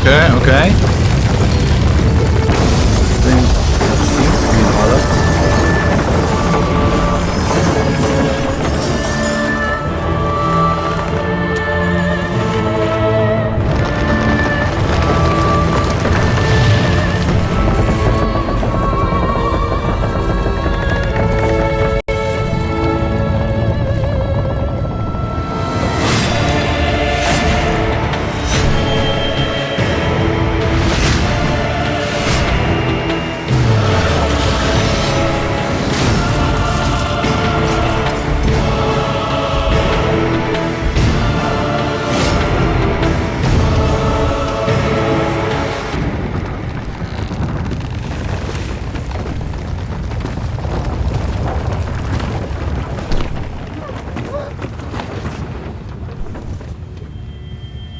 Okay, okay. I think it seems to be in order.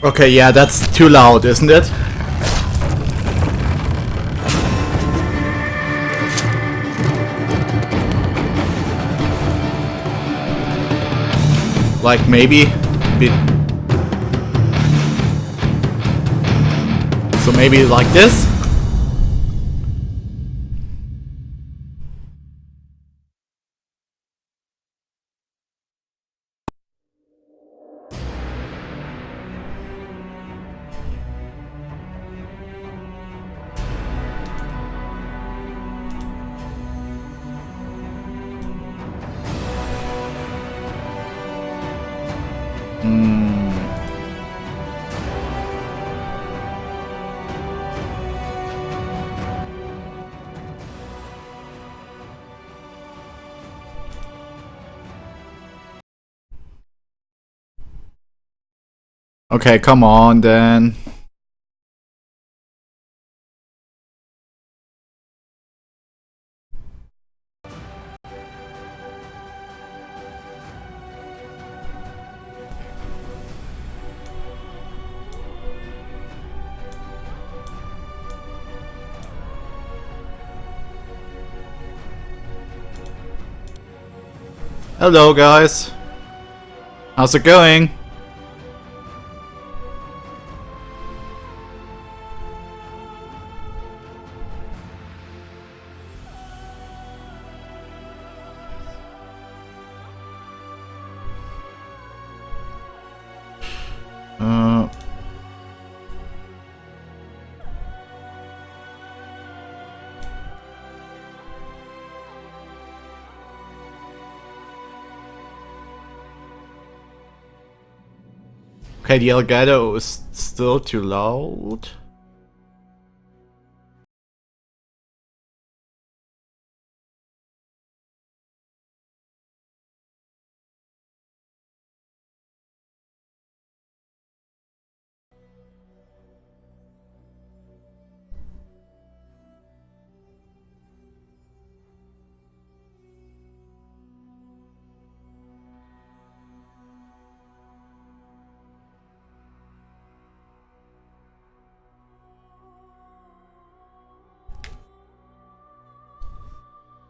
Okay, yeah, that's too loud, isn't it? Like maybe a bit. So maybe like this? Okay, come on then. Hello guys. How's it going? Okay, the Elgato is still too loud.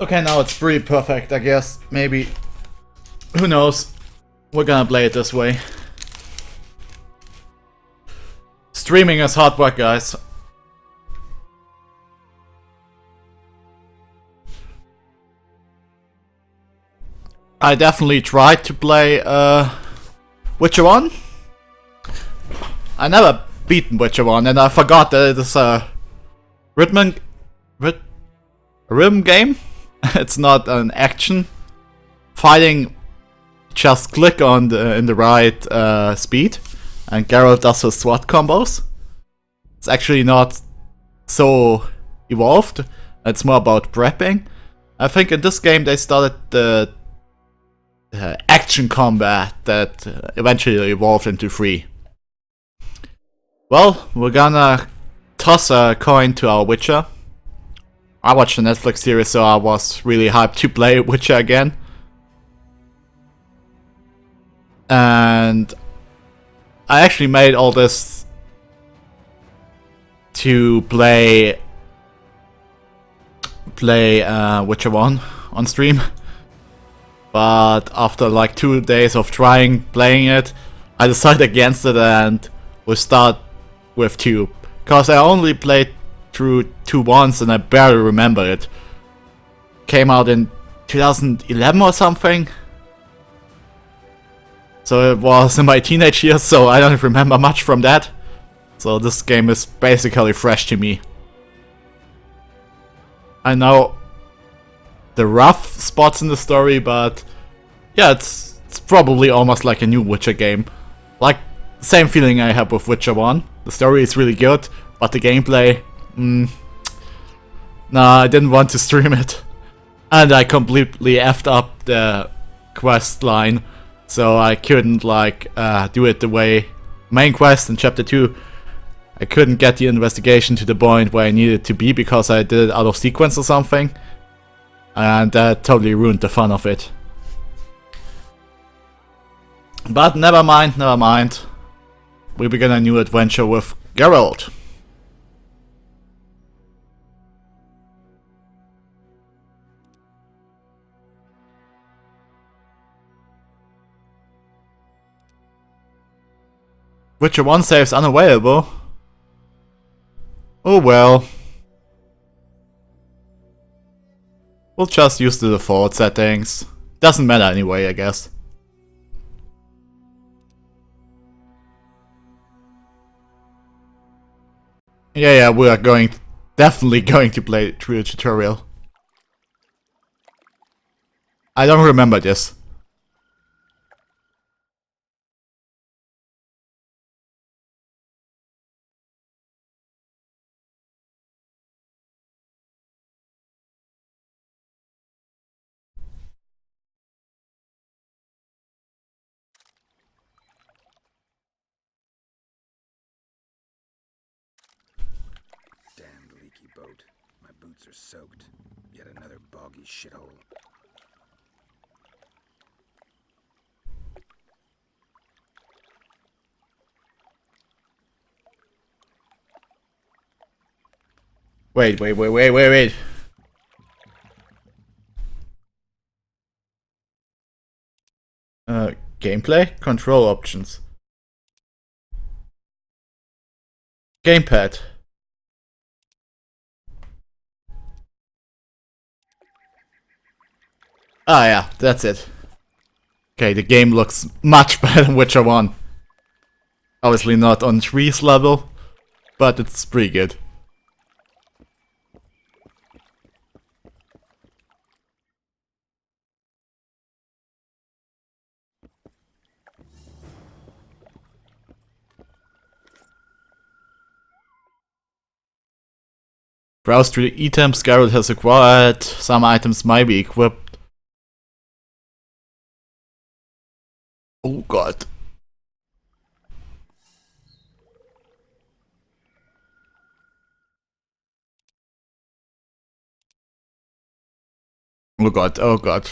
Okay, now it's pretty perfect, I guess. Maybe. Who knows? We're gonna play it this way. Streaming is hard work, guys. I definitely tried to play Witcher 1. I never beaten Witcher 1 and I forgot that it is a rhythm game. It's not an action. Fighting, just click on in the right speed and Geralt does his SWAT combos. It's actually not so evolved. It's more about prepping. I think in this game they started the action combat that eventually evolved into 3. Well, we're gonna toss a coin to our Witcher. I watched the Netflix series, so I was really hyped to play Witcher again. And I actually made all this to play Witcher 1 on stream. But after like 2 days of playing it, I decided against it and we'll start with 2 Because I only played through 2 once and I barely remember it. Came out in 2011 or something. So it was in my teenage years, so I don't remember much from that. So this game is basically fresh to me. I know the rough spots in the story, but yeah, it's probably almost like a new Witcher game. Like, same feeling I have with Witcher 1. The story is really good, but the gameplay... Nah, I didn't want to stream it. And I completely effed up the quest line. So I couldn't, like, do it the way... Main quest in chapter 2. I couldn't get the investigation to the point where I needed to be because I did it out of sequence or something. And that totally ruined the fun of it. But never mind, never mind. We begin a new adventure with Geralt. Witcher 1 saves unavailable. Oh well. We'll just use the default settings. Doesn't matter anyway, I guess. Yeah, we are definitely going to play through the tutorial. I don't remember this. Damned leaky boat. My boots are soaked. Yet another boggy shithole. Wait. Gameplay? Control options. Gamepad. Ah yeah, that's it. Okay, the game looks much better than Witcher 1. Obviously not on 3's level, but it's pretty good. Browse through the items Geralt has acquired. Some items might be equipped. Oh god. Oh god, oh god.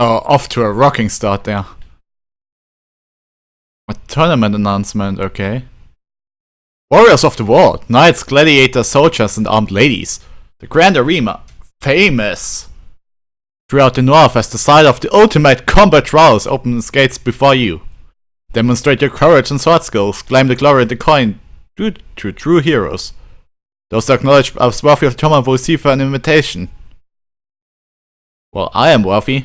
Oh, off to a rocking start there. A tournament announcement, okay. Warriors of the World, knights, gladiators, soldiers, and armed ladies. The Grand Arena, famous throughout the north as the site of the ultimate combat trials, opens its gates before you. Demonstrate your courage and sword skills, claim the glory and the coin to true heroes. Those acknowledged as worthy of the tournament will receive an invitation. Well, I am worthy.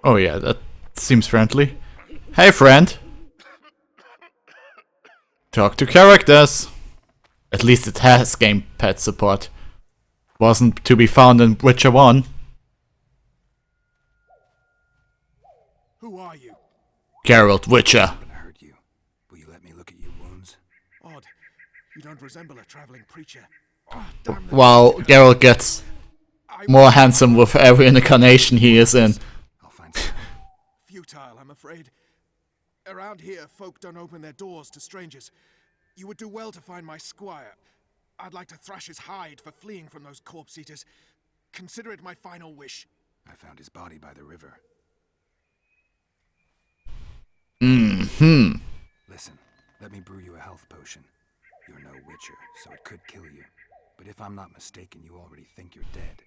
Oh yeah, that seems friendly. Hey friend! Talk to characters! At least it has gamepad support. wasn't to be found in Witcher 1. Who are you? Geralt Witcher. I'm gonna hurt you. Will you let me look at your wounds? Odd. You don't resemble a traveling preacher. While Geralt gets more handsome with every incarnation he is in. I'll find some. Futile, I'm afraid. Around here, folk don't open their doors to strangers. You would do well to find my squire. I'd like to thrash his hide for fleeing from those corpse eaters. Consider it my final wish. I found his body by the river. Mm-hmm. Listen, let me brew you a health potion. You're no witcher, so it could kill you. But if I'm not mistaken, you already think you're dead.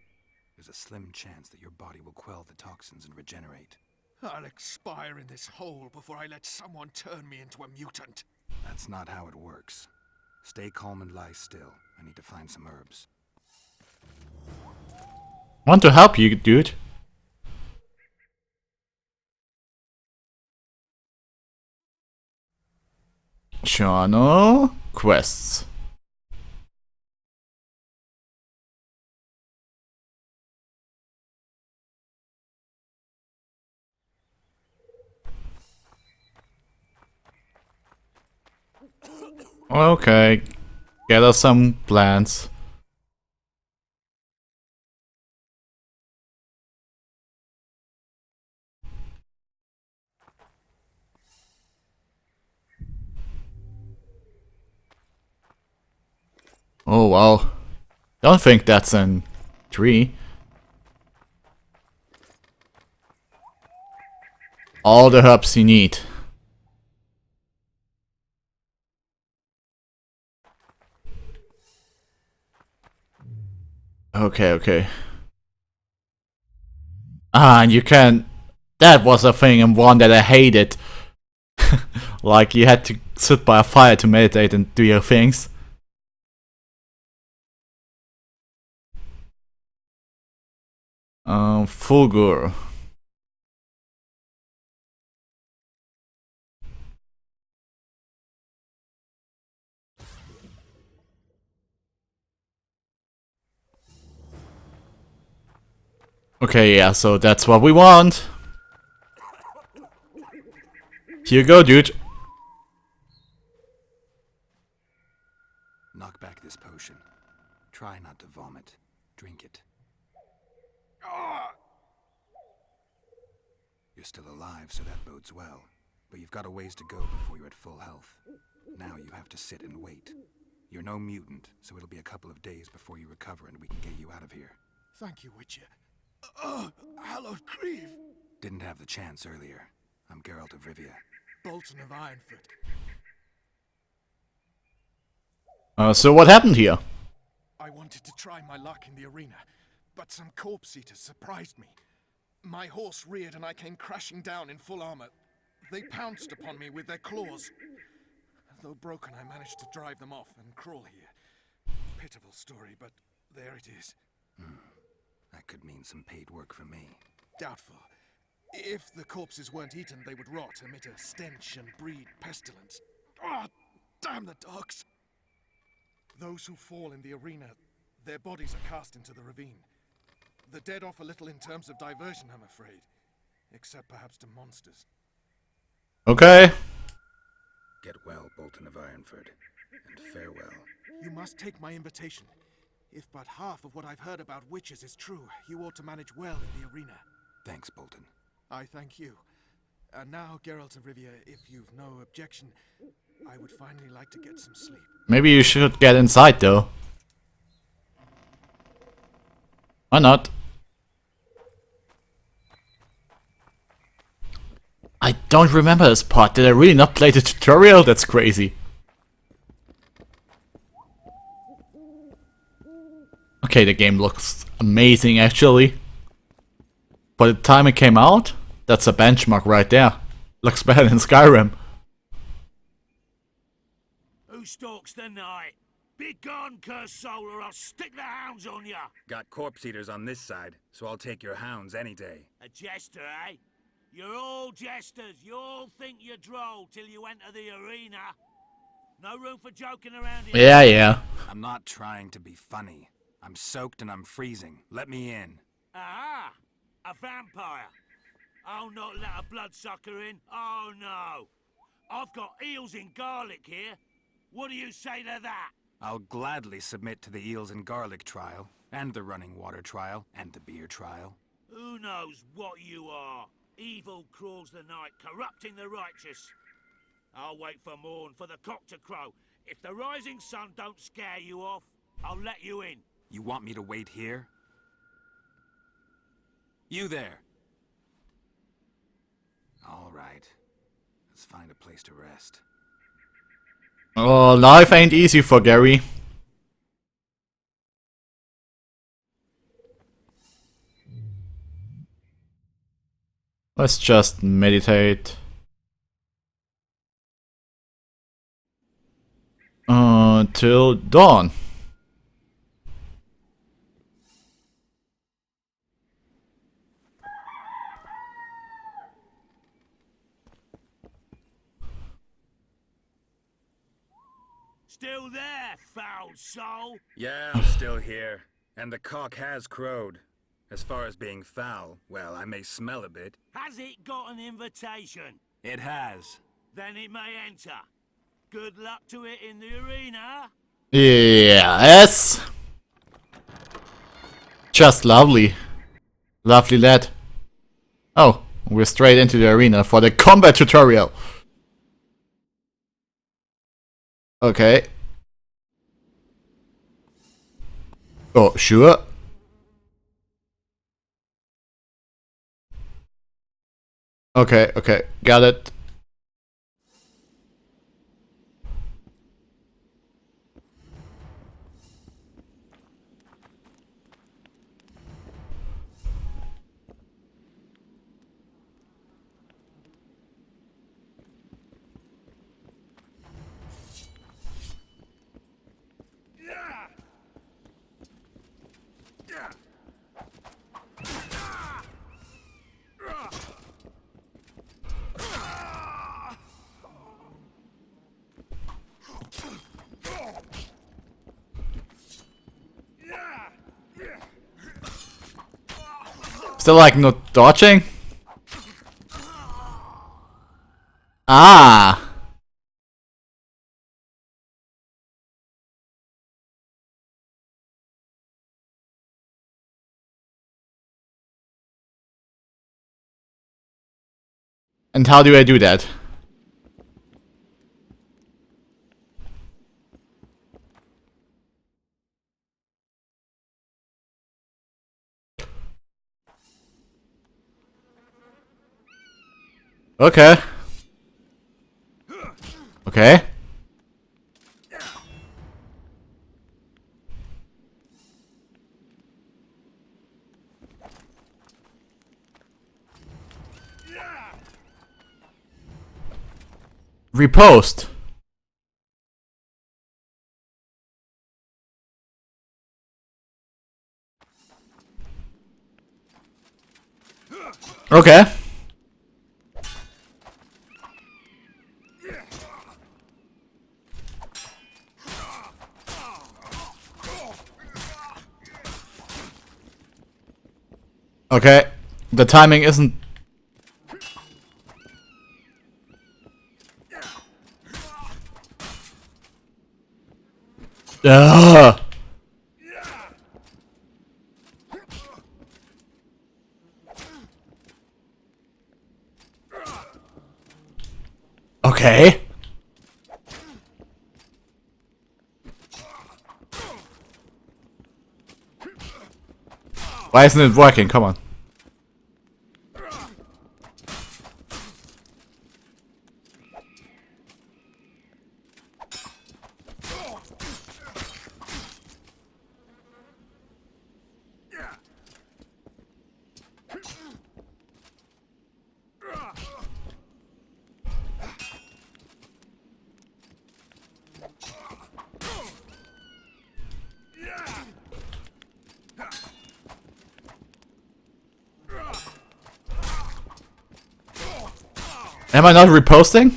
There's a slim chance that your body will quell the toxins and regenerate. I'll expire in this hole before I let someone turn me into a mutant. That's not how it works. Stay calm and lie still. I need to find some herbs. Want to help you, dude. Journal quests. Okay, get us some plants. Oh wow. Don't think that's a tree. All the herbs you need. Okay. Ah, and you can... That was a thing and one that I hated. Like, you had to sit by a fire to meditate and do your things. Fulgur. Okay, yeah, so that's what we want. Here you go, dude. Knock back this potion. Try not to vomit. Drink it. You're still alive, so that bodes well. But you've got a ways to go before you're at full health. Now you have to sit and wait. You're no mutant, so it'll be a couple of days before you recover and we can get you out of here. Thank you, Witcher. Hallowed Grieve. Didn't have the chance earlier. I'm Geralt of Rivia. Bolton of Ironfoot. So what happened here? I wanted to try my luck in the arena, but some corpse eaters surprised me. My horse reared and I came crashing down in full armor. They pounced upon me with their claws. Though broken, I managed to drive them off and crawl here. Pitiful story, but there it is. That could mean some paid work for me. Doubtful. If the corpses weren't eaten, they would rot, emit a stench, and breed pestilence. Ah, damn the dogs! Those who fall in the arena, their bodies are cast into the ravine. The dead offer little in terms of diversion, I'm afraid. Except perhaps to monsters. Okay. Get well, Bolton of Ironfoot, and farewell. You must take my invitation. If but half of what I've heard about witches is true, you ought to manage well in the arena. Thanks, Bolton. I thank you. And now, Geralt of Rivia, if you've no objection, I would finally like to get some sleep. Maybe you should get inside though. Why not? I don't remember this part. Did I really not play the tutorial? That's crazy. Okay, the game looks amazing actually. By the time it came out, that's a benchmark right there. Looks better than Skyrim. Who stalks the night? Be gone, cursed soul, or I'll stick the hounds on ya! Got corpse eaters on this side, so I'll take your hounds any day. A jester, eh? You're all jesters. You all think you're droll till you enter the arena. No room for joking around here. Yeah. I'm not trying to be funny. I'm soaked and I'm freezing. Let me in. Ah, a vampire. I'll not let a bloodsucker in. Oh no. I've got eels in garlic here. What do you say to that? I'll gladly submit to the eels and garlic trial, and the running water trial, and the beer trial. Who knows what you are? Evil crawls the night, corrupting the righteous. I'll wait for morn for the cock to crow. If the rising sun don't scare you off, I'll let you in. You want me to wait here? You there. All right. Let's find a place to rest. Oh, life ain't easy for Gary. Let's just meditate. Till dawn. Still there, foul soul? Yeah, I'm still here. And the cock has crowed. As far as being foul, well, I may smell a bit. Has it got an invitation? It has. Then it may enter. Good luck to it in the arena. Yes. Just lovely. Lovely lad. Oh, we're straight into the arena for the combat tutorial. Okay. Oh, sure. Okay, okay, got it. Still like not dodging? Ah! And how do I do that? Okay. Okay. Repost. Okay. Okay. The timing isn't... Ugh. Okay. Why isn't it working? Come on. Am I not reposting?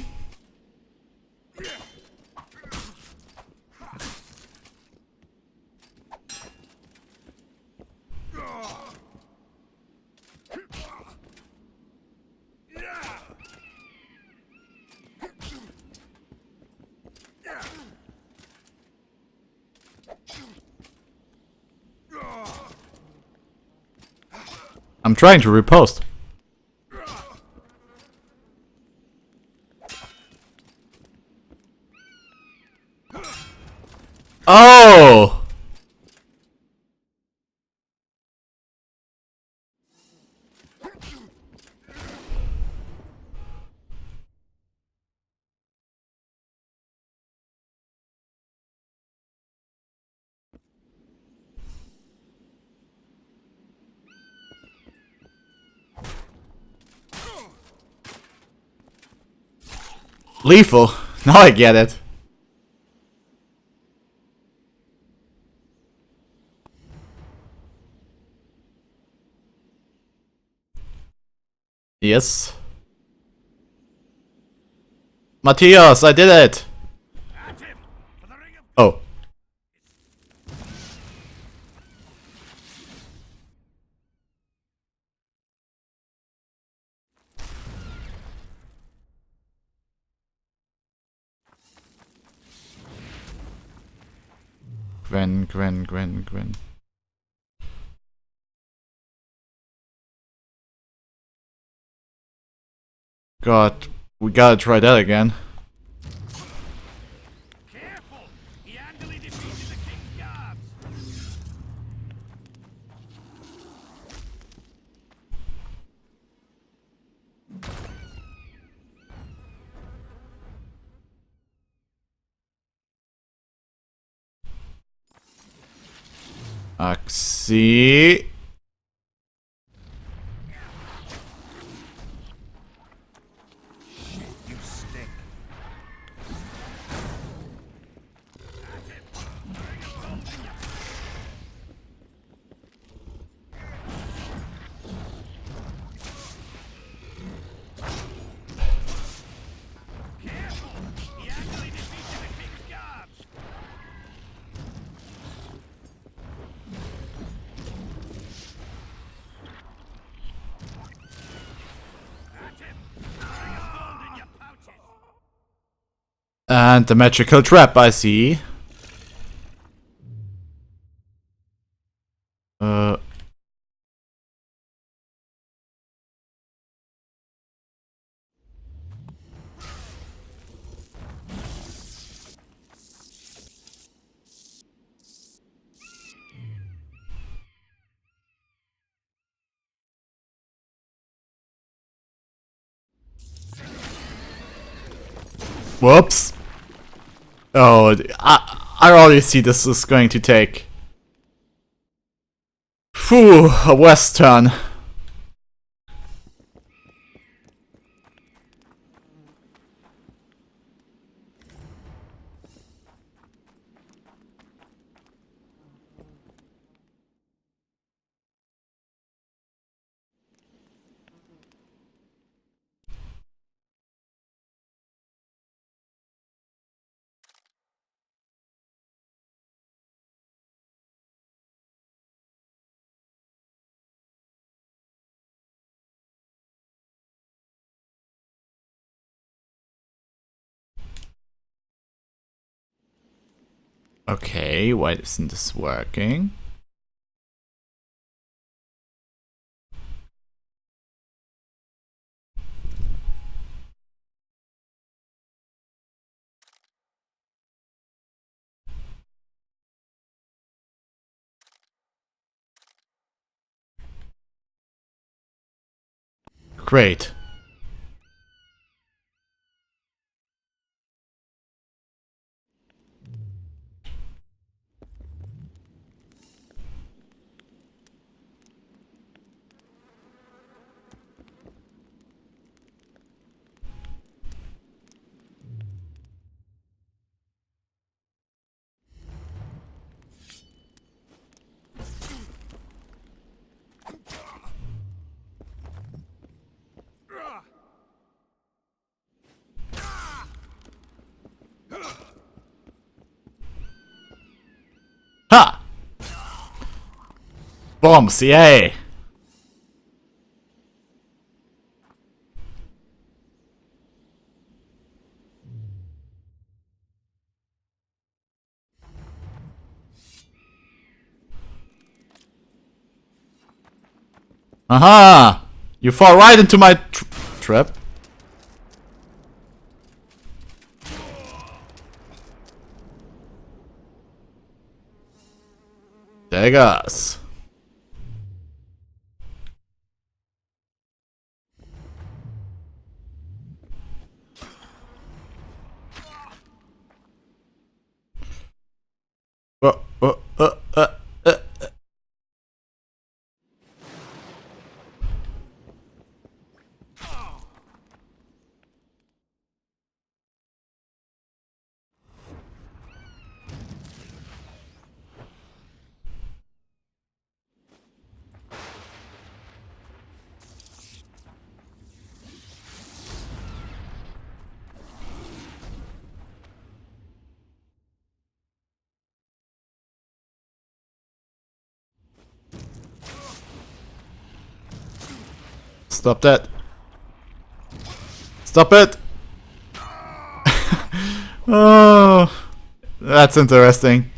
I'm trying to repost. Oh! Lethal. Now I get it. Yes. Matthias, I did it! Oh. Gwen. God, we gotta try that again. Careful! He handily defeated the king's guards! Axie. You stink. Careful! He handily defeated the king's guards! At him! Bring a gold in your pouches! And the magical trap, I see. Whoops. Oh, I already see this is going to take. Phew, a west turn. Okay, why isn't this working? Great. Ha! Bombs, yay! Aha! You fall right into my trap. Daggers. Oh, oh, uh. Stop that. Stop it! Oh, that's interesting.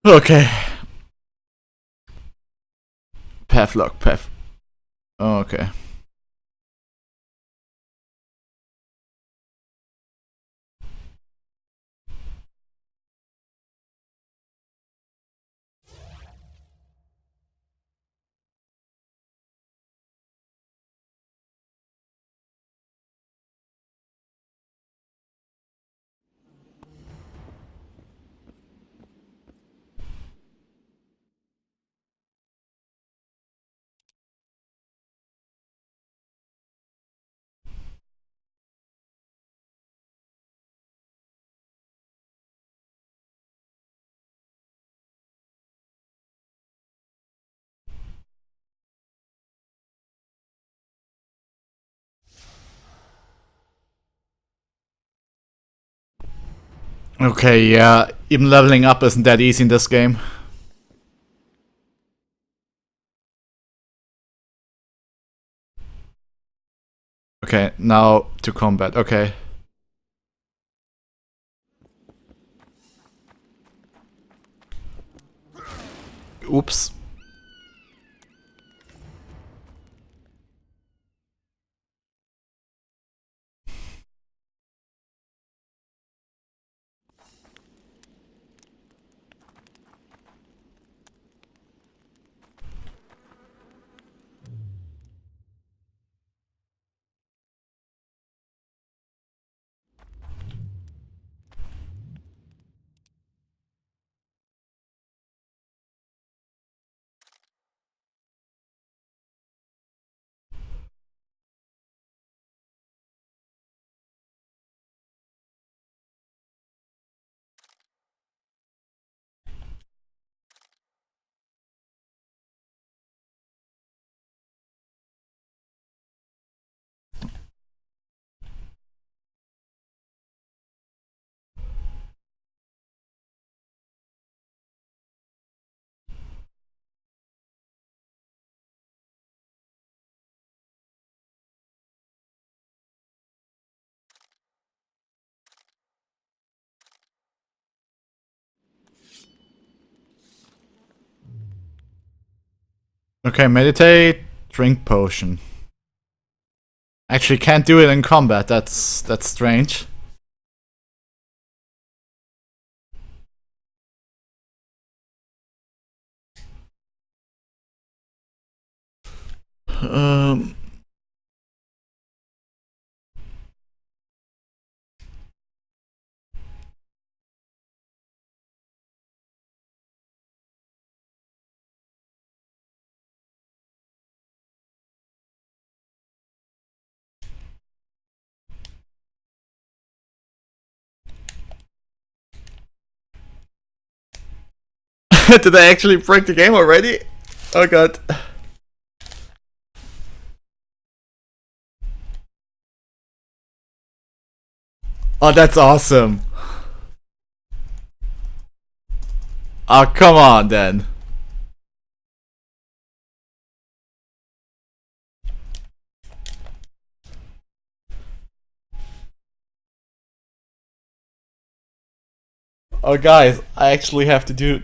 Okay. Path lock, path. Oh, okay. Okay, yeah. Even leveling up isn't that easy in this game. Okay, now to combat. Okay. Oops. Okay, meditate, drink potion. Actually can't do it in combat, that's strange. Um Did I actually break the game already? Oh god. Oh, that's awesome. Oh, come on then. Oh guys, I actually have to do...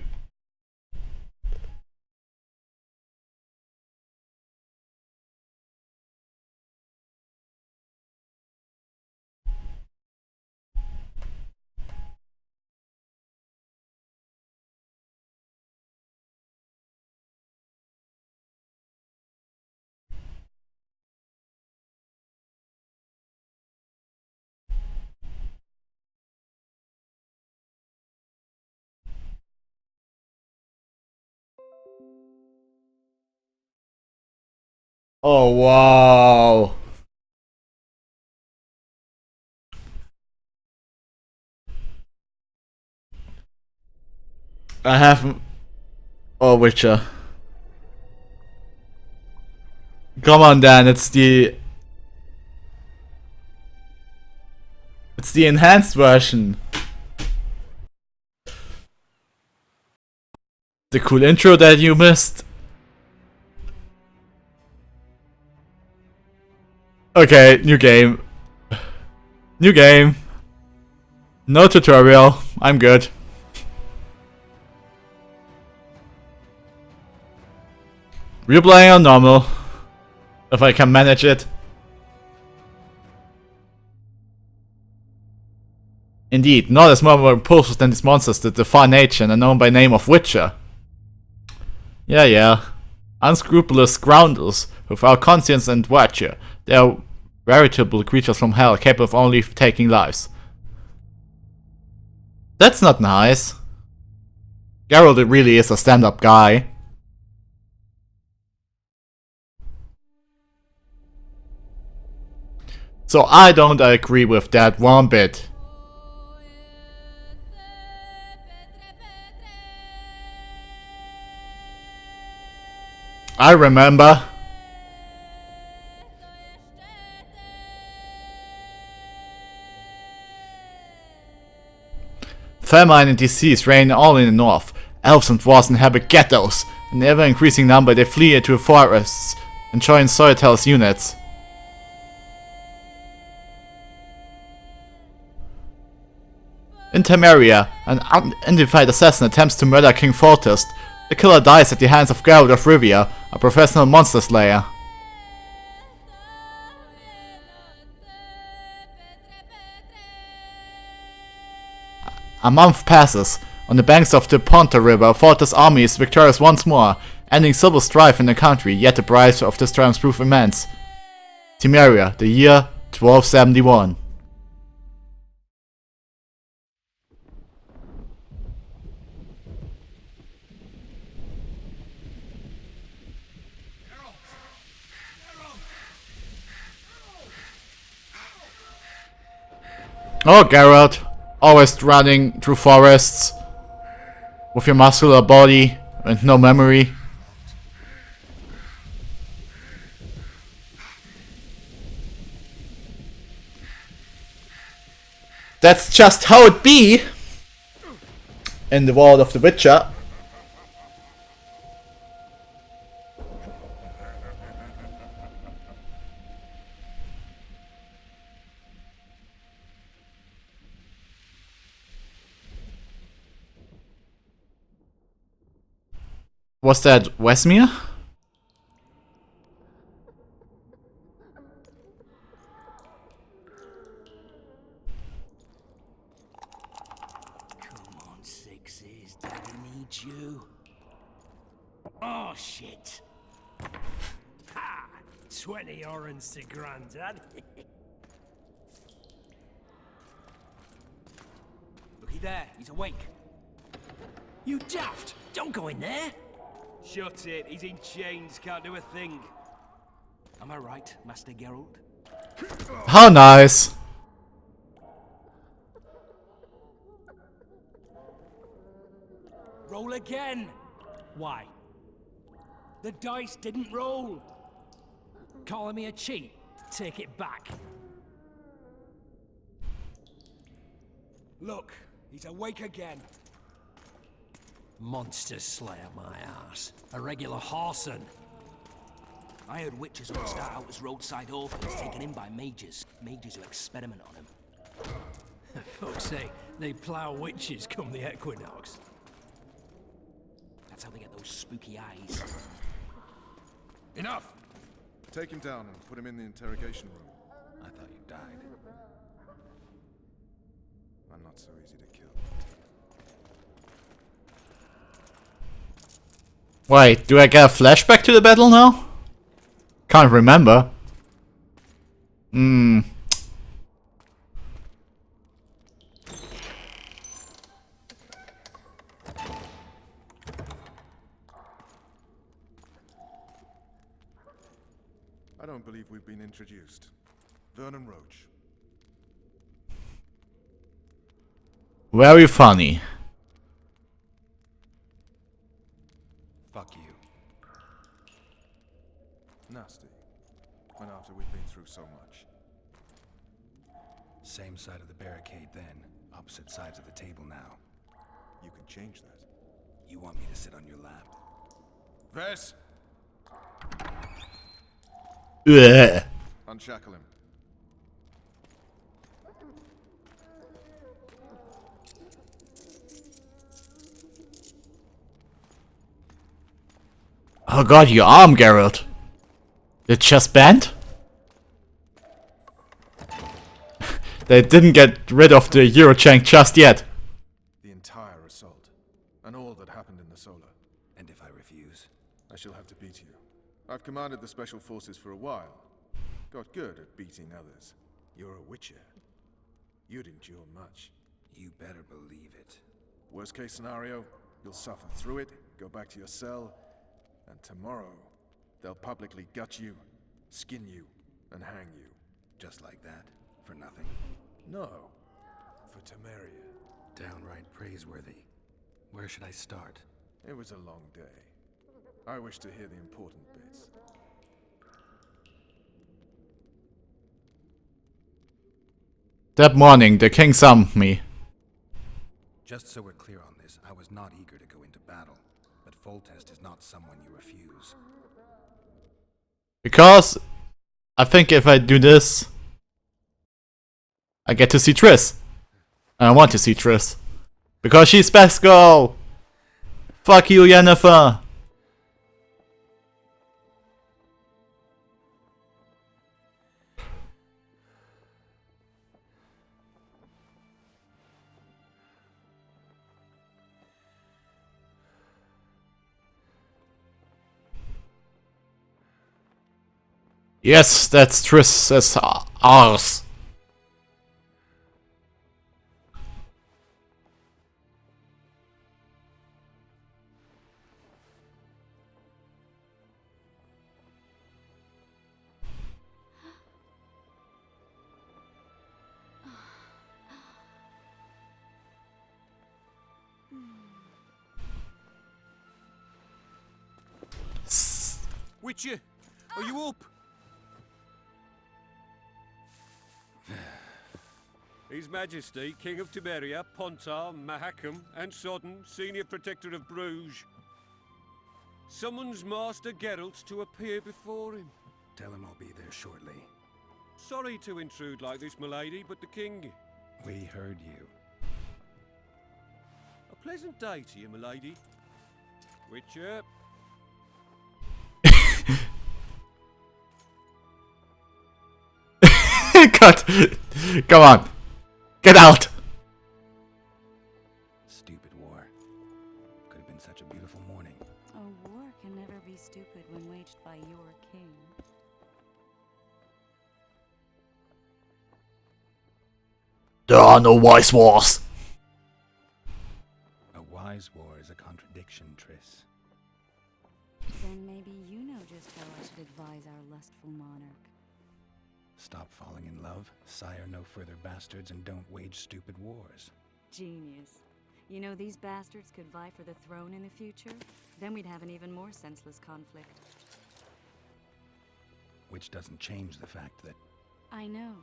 Oh wow. I haven't... Oh, Witcher. Come on, Dan, it's the... It's the enhanced version. The cool intro that you missed. Okay, new game. New game. No tutorial. I'm good. We're playing on normal. If I can manage it. Indeed, not as more impulsive than these monsters that defy nature and are known by name of Witcher. Yeah. Unscrupulous scoundrels without conscience and virtue. They are veritable creatures from hell, capable of only taking lives. That's not nice. Geralt really is a stand-up guy. So I don't agree with that one bit. I remember. Famine and disease reign all in the north. Elves and dwarves inhabit ghettos. In ever-increasing number they flee into the forests and join Soitel's units. In Temeria, an unidentified assassin attempts to murder King Foltest. The killer dies at the hands of Geralt of Rivia, a professional monster slayer. A month passes. On the banks of the Ponta River, Foltest's army is victorious once more, ending civil strife in the country, yet the price of this triumph proves immense. Temeria, the year 1271. Oh, Geralt, always running through forests with your muscular body and no memory. That's just how it be in the world of The Witcher. Was that Wesmere? Come on, Sixes. Daddy needs you. Oh, shit. Ha! 20 orange to Grandad. Looky there, he's awake. You daft! Don't go in there! Shut it, he's in chains, can't do a thing. Am I right, Master Geralt? How nice. Roll again! Why? The dice didn't roll! Calling me a cheat? Take it back. Look, he's awake again. Monster Slayer, my ass. A regular horson. I heard witches all start out as roadside orphans taken in by mages. Mages who experiment on them. Fuck's sake, they plough witches come the equinox. That's how they get those spooky eyes. Enough! Take him down and put him in the interrogation room. I thought you died. I'm not so easy to kill. Wait, do I get a flashback to the battle now? Can't remember. I don't believe we've been introduced. Vernon Roach. Very funny. Fuck you. Nasty. When after we've been through so much. Same side of the barricade then. Opposite sides of the table now. You can change that. You want me to sit on your lap? Vess! Ugh. Unshackle him. Oh god, your arm, Geralt. It just bent? They didn't get rid of the Eurochank just yet. The entire assault. And all that happened in the Solar. And if I refuse? I shall have to beat you. I've commanded the Special Forces for a while. Got good at beating others. You're a Witcher. You'd endure much. You better believe it. Worst case scenario, you'll suffer through it, go back to your cell, and tomorrow, they'll publicly gut you, skin you, and hang you. Just like that? For nothing? No. For Temeria. Downright praiseworthy. Where should I start? It was a long day. I wish to hear the important bits. That morning, the king summoned me. Just so we're clear on this, I was not eager to go into battle. But Foltest is not someone you refuse. Because I think if I do this, I get to see Triss. And I want to see Triss. Because she's best girl! Fuck you, Yennefer! Yes, that's Triss's arse. Witcher, are you up? His Majesty, King of Temeria, Pontar, Mahakam, and Sodden, Senior Protector of Bruges, summons Master Geralt to appear before him. Tell him I'll be there shortly. Sorry to intrude like this, milady, but the King... We heard you. A pleasant day to you, milady. Witcher. Cut! Come on! Get out! Stupid war. Could have been such a beautiful morning. A war can never be stupid when waged by your king. There are no wise wars. A wise war is a contradiction, Triss. Then maybe you know just how I should advise our lustful monarch. Stop falling in love, sire no further bastards, and don't wage stupid wars. Genius. You know, these bastards could vie for the throne in the future? Then we'd have an even more senseless conflict. Which doesn't change the fact that... I know.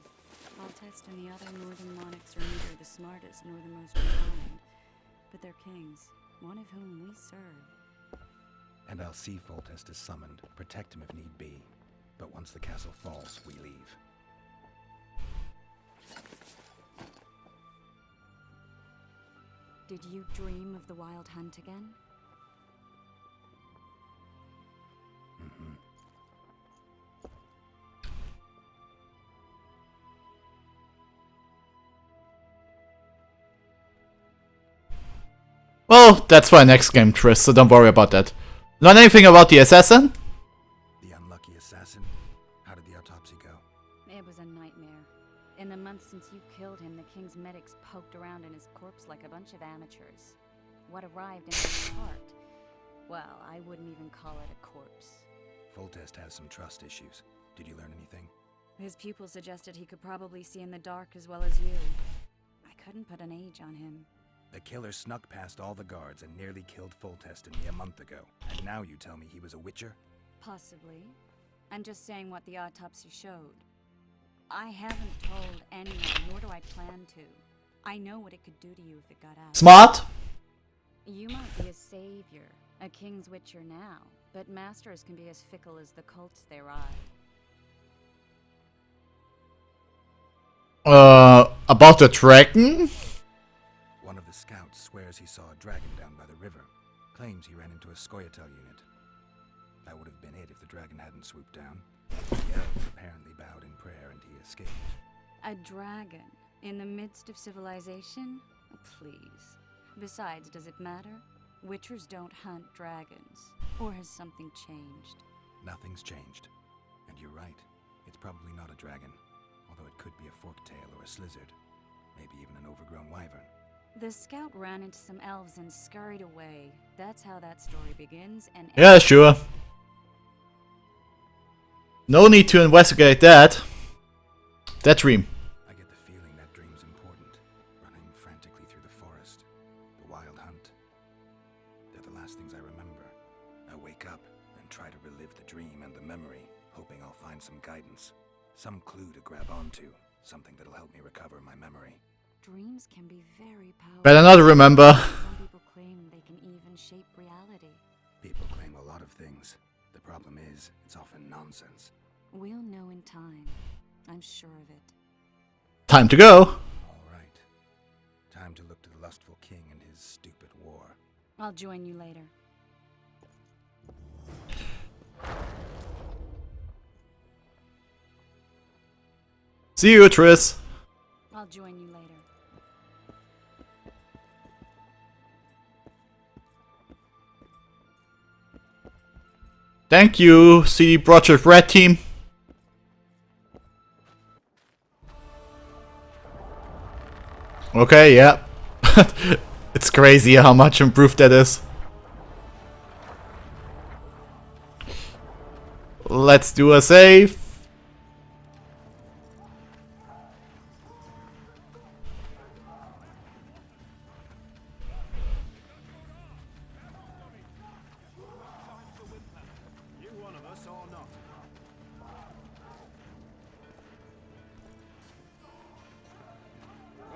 Foltest and the other northern monarchs are neither the smartest nor the most refined. But they're kings, one of whom we serve. And I'll see Foltest is summoned, protect him if need be. But once the castle falls, we leave. Did you dream of the wild hunt again? Mm-hmm. Well, that's for our next game, Tris, so don't worry about that. Learn anything about the assassin? The unlucky assassin? How did the autopsy go? It was a nightmare. In the months since you killed him, the king's medics poked around in his corpse like a bunch of amateurs. What arrived in his heart? Well, I wouldn't even call it a corpse. Foltest has some trust issues. Did you learn anything? His pupil suggested he could probably see in the dark as well as you. I couldn't put an age on him. The killer snuck past all the guards and nearly killed Foltest and me a month ago. And now you tell me he was a witcher? Possibly. I'm just saying what the autopsy showed. I haven't told anyone, nor do I plan to. I know what it could do to you if it got out. Smart? You might be a savior, a king's witcher now, but masters can be as fickle as the cults they ride. About the dragon? One of the scouts swears he saw a dragon down by the river. Claims he ran into a Scoia'tael unit. That would have been it if the dragon hadn't swooped down. The elves apparently bowed in prayer and he escaped. A dragon? In the midst of civilization? Please. Besides, does it matter? Witchers don't hunt dragons. Or has something changed? Nothing's changed. And you're right. It's probably not a dragon. Although it could be a forktail or a slizzard. Maybe even an overgrown wyvern. The scout ran into some elves and scurried away. That's how that story begins and Yeah, sure. No need to investigate that. That dream. I get the feeling that dream's important. Running frantically through the forest. The wild hunt. They're the last things I remember. I wake up and try to relive the dream and the memory, hoping I'll find some guidance. Some clue to grab onto. Something that'll help me recover my memory. dreams can be very powerful. Better not remember. Some people claim they can even shape reality. People claim a lot of things. The problem is, it's often nonsense. We'll know in time. I'm sure of it. Time to go. All right. Time to look to the lustful king and his stupid war. I'll join you later. See you, Tris. I'll join you later. Thank you, CD Projekt Red team. Okay, yeah. It's crazy how much improved that is. Let's do a save.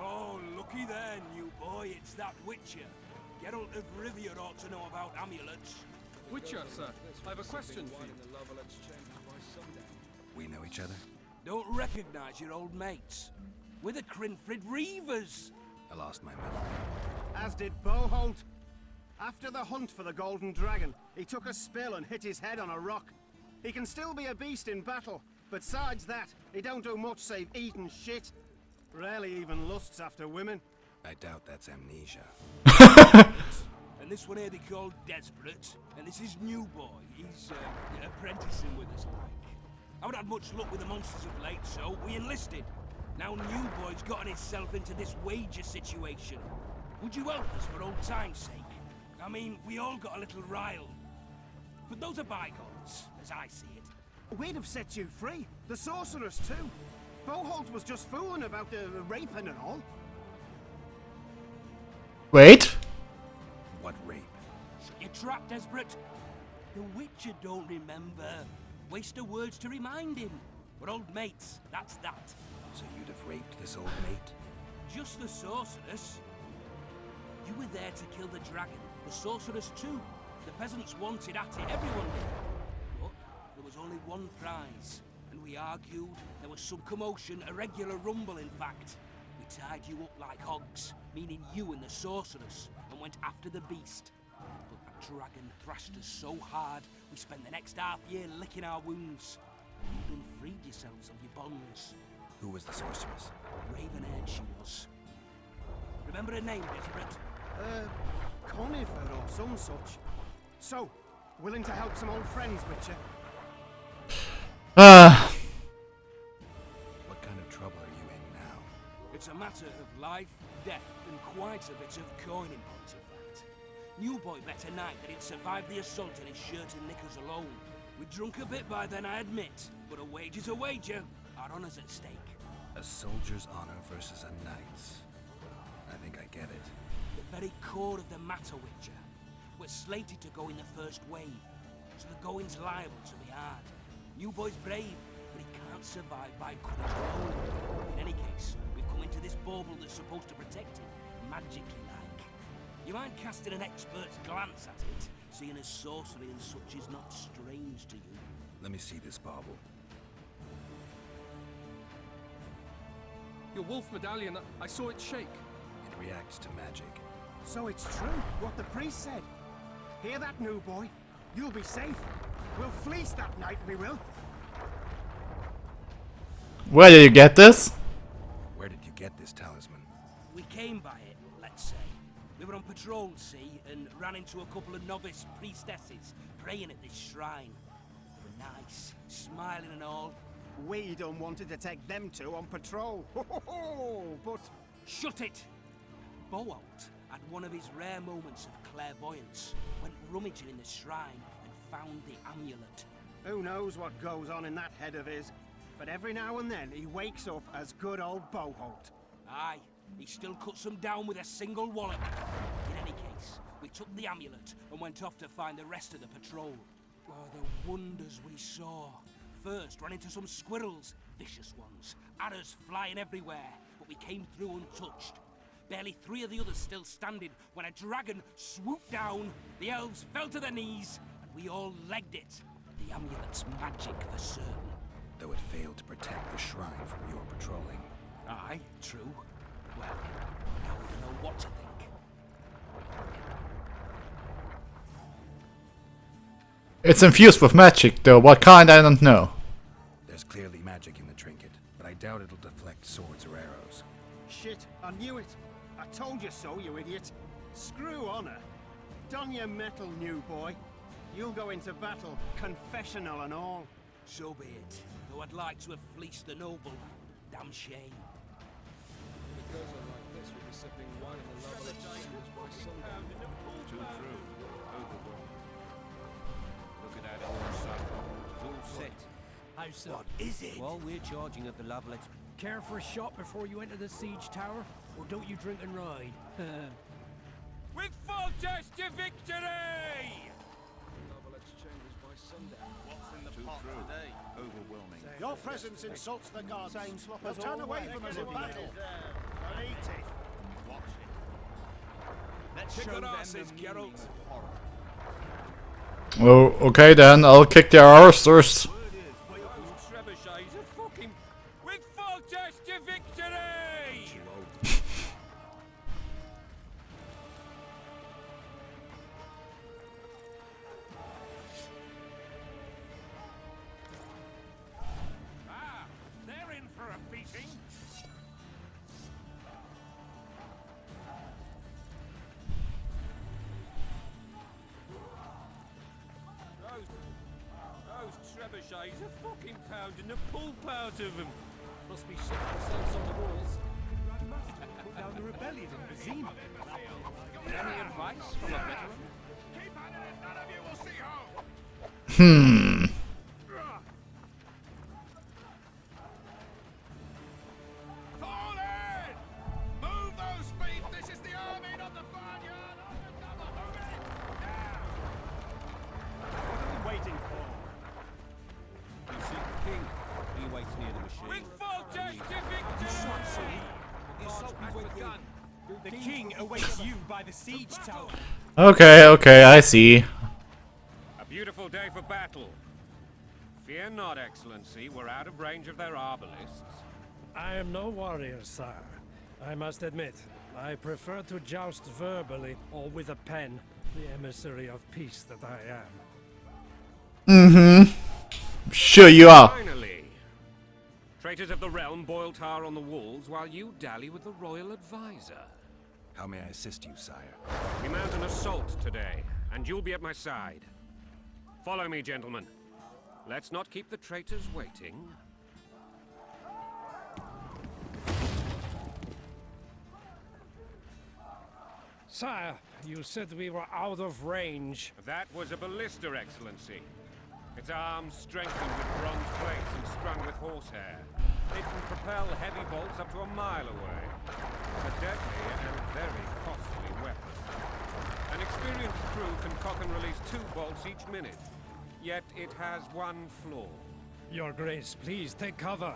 Oh, looky there, new boy. It's that Witcher. Geralt of Rivia ought to know about amulets. Witcher, sir. I have a question for you. We know each other? Don't recognize your old mates. We're the Crinfrid Reavers. I lost my memory. As did Boholt. After the hunt for the Golden Dragon, he took a spill and hit his head on a rock. He can still be a beast in battle, but besides that, he don't do much save eat and shit. Rarely even lusts after women. I doubt that's amnesia. And this one here they call Desperate. And this is New Boy. He's apprenticing with us, like. I haven't had much luck with the monsters of late, so we enlisted. Now New Boy's gotten himself into this wager situation. Would you help us for old time's sake? I mean, we all got a little riled. But those are bygones, as I see it. We'd have set you free. The sorceress too. Boholt was just fooling about the raping and all. Wait. What rape? Shut your trap, Desperate. The Witcher don't remember. Waste of words to remind him. We're old mates, that's that. So you'd have raped this old mate? Just the sorceress. You were there to kill the dragon. The sorceress too. The peasants wanted at it, everyone did. But there was only one prize. And we argued, there was some commotion, a regular rumble in fact. We tied you up like hogs, meaning you and the sorceress, and went after the beast. But that dragon thrashed us so hard, we spent the next half year licking our wounds. You done freed yourselves of your bonds. Who was the sorceress? Raven-haired she was. Remember her name, Desperate? Conifer or some such. So, willing to help some old friends, Witcher? What kind of trouble are you in now? It's a matter of life, death, and quite a bit of coin in point of fact. New boy bet a night that he'd survived the assault in his shirt and knickers alone. We'd drunk a bit by then, I admit, but a wager's a wager. Our honor's at stake. A soldier's honor versus a knight's. I think I get it. The very core of the matter, Witcher. We're slated to go in the first wave, so the going's liable to be hard. New boy's brave, but he can't survive by courage alone. In any case, we've come into this bauble that's supposed to protect him, magically like. You mind casting an expert's glance at it, seeing as sorcery and such is not strange to you? Let me see this bauble. Your wolf medallion, I saw it shake. It reacts to magic. So it's true, what the priest said. Hear that, new boy? You'll be safe. We'll fleece that night, we will. Where did you get this? Where did you get this talisman? We came by it, let's say. We were on patrol, see, and ran into a couple of novice priestesses praying at this shrine. They were nice, smiling and all. We don't wanted to take them two on patrol. But Shut it! Boalt had one of his rare moments of clairvoyance, went rummaging in the shrine and found the amulet. who knows what goes on in that head of his? But every now and then he wakes up as good old Boholt. Aye, he still cuts them down with a single wallop. In any case, we took the amulet and went off to find the rest of the patrol. Oh, the wonders we saw. First, ran into some squirrels, vicious ones, arrows flying everywhere, but we came through untouched. Barely 3 of the others still standing when a dragon swooped down, the elves fell to their knees, and we all legged it. The amulet's magic for certain. Though it failed to protect the shrine from your patrolling. Aye, true. Well, now we don't know what to think. It's infused with magic, though. What kind, I don't know. There's clearly magic in the trinket, but I doubt it'll deflect swords or arrows. Shit, I knew it. I told you so, you idiot. Screw honor. Don your metal, new boy. You'll go into battle, confessional and all. So be it. Though I'd like to have fleeced the noble. Damn shame. Because like this, we'll be sipping wine in the lovely chambers by sundown. Too true. Overwhelming. Look at that old sun. It's all set. How so? What is it? Well, we're charging at the Lovelets. Care for a shot before you enter the siege tower? Or don't you drink and ride? With full test to victory! Lovelets chambers by sundown. What's in the pot today? Overwhelming. Your presence insults the gods. Same slop Now as turn away always. from us in battle. And eat it. Watch it. Let's Kick show their them asses, the Geralt. meaning of horror. Oh, okay then. I'll kick their arses. Those trebuchets are fucking... With full test to victory! Ah, they're in for a beating. Those trebuchets are fucking pounding the pulp out of them. Must be shit themselves on the walls. Put down the rebellion in Bazine. Any advice from a veteran? Keep at it. None of you will see home. Fall in! Move those feet! This is the army, not the barnyard! On the double! Move it! Now! What are we waiting for? You see the king. He waits near the machine. With full test to victory! The assault has begun. The king awaits you by the siege tower. Okay, okay, I see. A beautiful day for battle. Fear not, Excellency. We're out of range of their arbalists. I am no warrior, sire. I must admit, I prefer to joust verbally or with a pen, the emissary of peace that I am. Mm-hmm. Sure you are. Finally! Traitors of the realm boil tar on the walls while you dally with the royal advisor. How may I assist you, sire? We mount an assault today, and you'll be at my side. Follow me, gentlemen. Let's not keep the traitors waiting. Sire, you said we were out of range. That was a ballista, Excellency. Its arms strengthened with bronze plates and strung with horsehair. It can propel heavy bolts up to a mile away. A deadly and very costly weapon. An experienced crew can cock and release 2 bolts each minute. Yet it has one flaw. Your Grace, please take cover.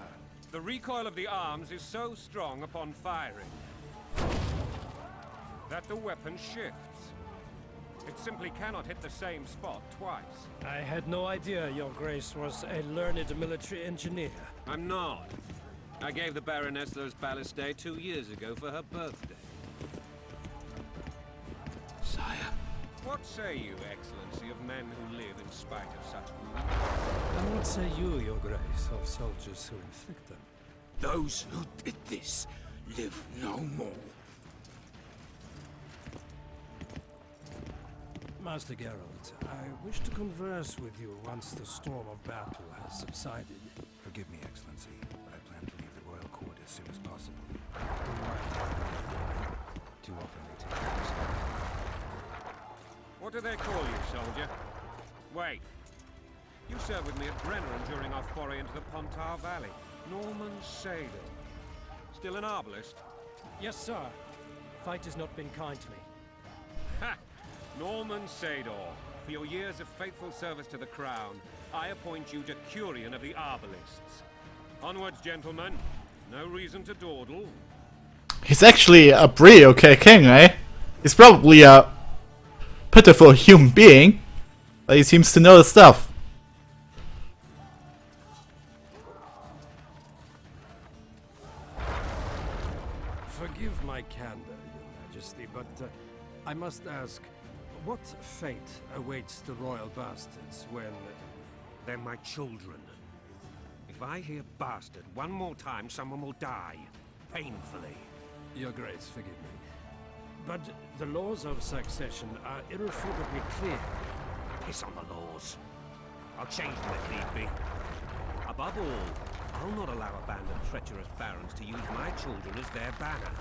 The recoil of the arms is so strong upon firing that the weapon shifts. It simply cannot hit the same spot twice. I had no idea Your Grace was a learned military engineer. I'm not. I gave the Baroness those ballistae 2 years ago for her birthday. Sire. What say you, Excellency, of men who live in spite of such wounds? And what say you, Your Grace, of soldiers who inflict them? Those who did this live no more. Master Geralt, I wish to converse with you once the storm of battle has subsided. Forgive me, Excellency, but I plan to leave the royal court as soon as possible. Too often they take their side. What do they call you, soldier? Wait. You served with me at Brennan during our foray into the Pontar Valley. Norman Sadel. Still an arbalist? Yes, sir. Fight has not been kind to me. Ha! Norman Sador, for your years of faithful service to the crown, I appoint you Decurion of the Arbalists. Onwards, gentlemen. No reason to dawdle. He's actually a pretty okay king, eh? He's probably a pitiful human being, but he seems to know his stuff. Forgive my candor, Your Majesty, but I must ask, what fate awaits the royal bastards when... They're my children. If I hear bastard one more time, someone will die. Painfully. Your Grace, forgive me. But the laws of succession are irrefutably clear. Piss on the laws. I'll change them if need be. Above all, I'll not allow a band of treacherous barons to use my children as their banner.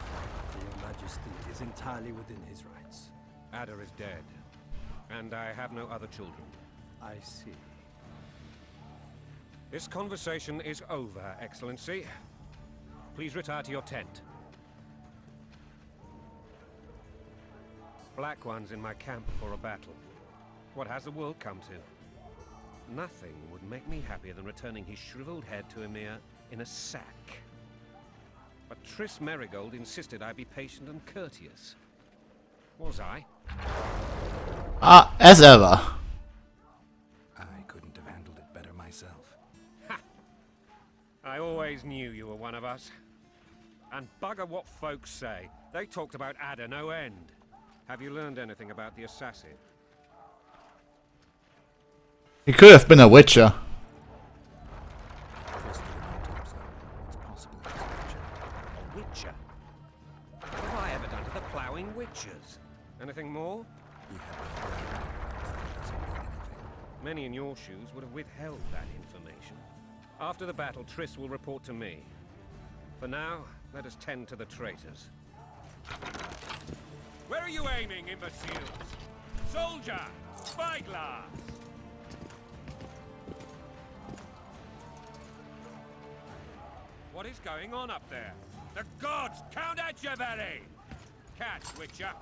Your Majesty is entirely within his rights. Ada is dead, and I have no other children. I see. This conversation is over, Excellency. Please retire to your tent. Black One's in my camp for a battle. What has the world come to? Nothing would make me happier than returning his shriveled head to Emir in a sack. But Triss Merigold insisted I be patient and courteous. Was I? As ever. I couldn't have handled it better myself. Ha! I always knew you were one of us. And bugger what folks say. They talked about Ada no end. Have you learned anything about the assassin? He could have been a witcher. Trust me, it's possible he's a witcher. A witcher? What have I ever done to the ploughing witchers? Anything more? We have that doesn't mean anything. Many in your shoes would have withheld that information. After the battle, Triss will report to me. For now, let us tend to the traitors. Where are you aiming, imbeciles? Soldier! Spyglass! What is going on up there? The gods count at you, Berry! Catch, Witcher.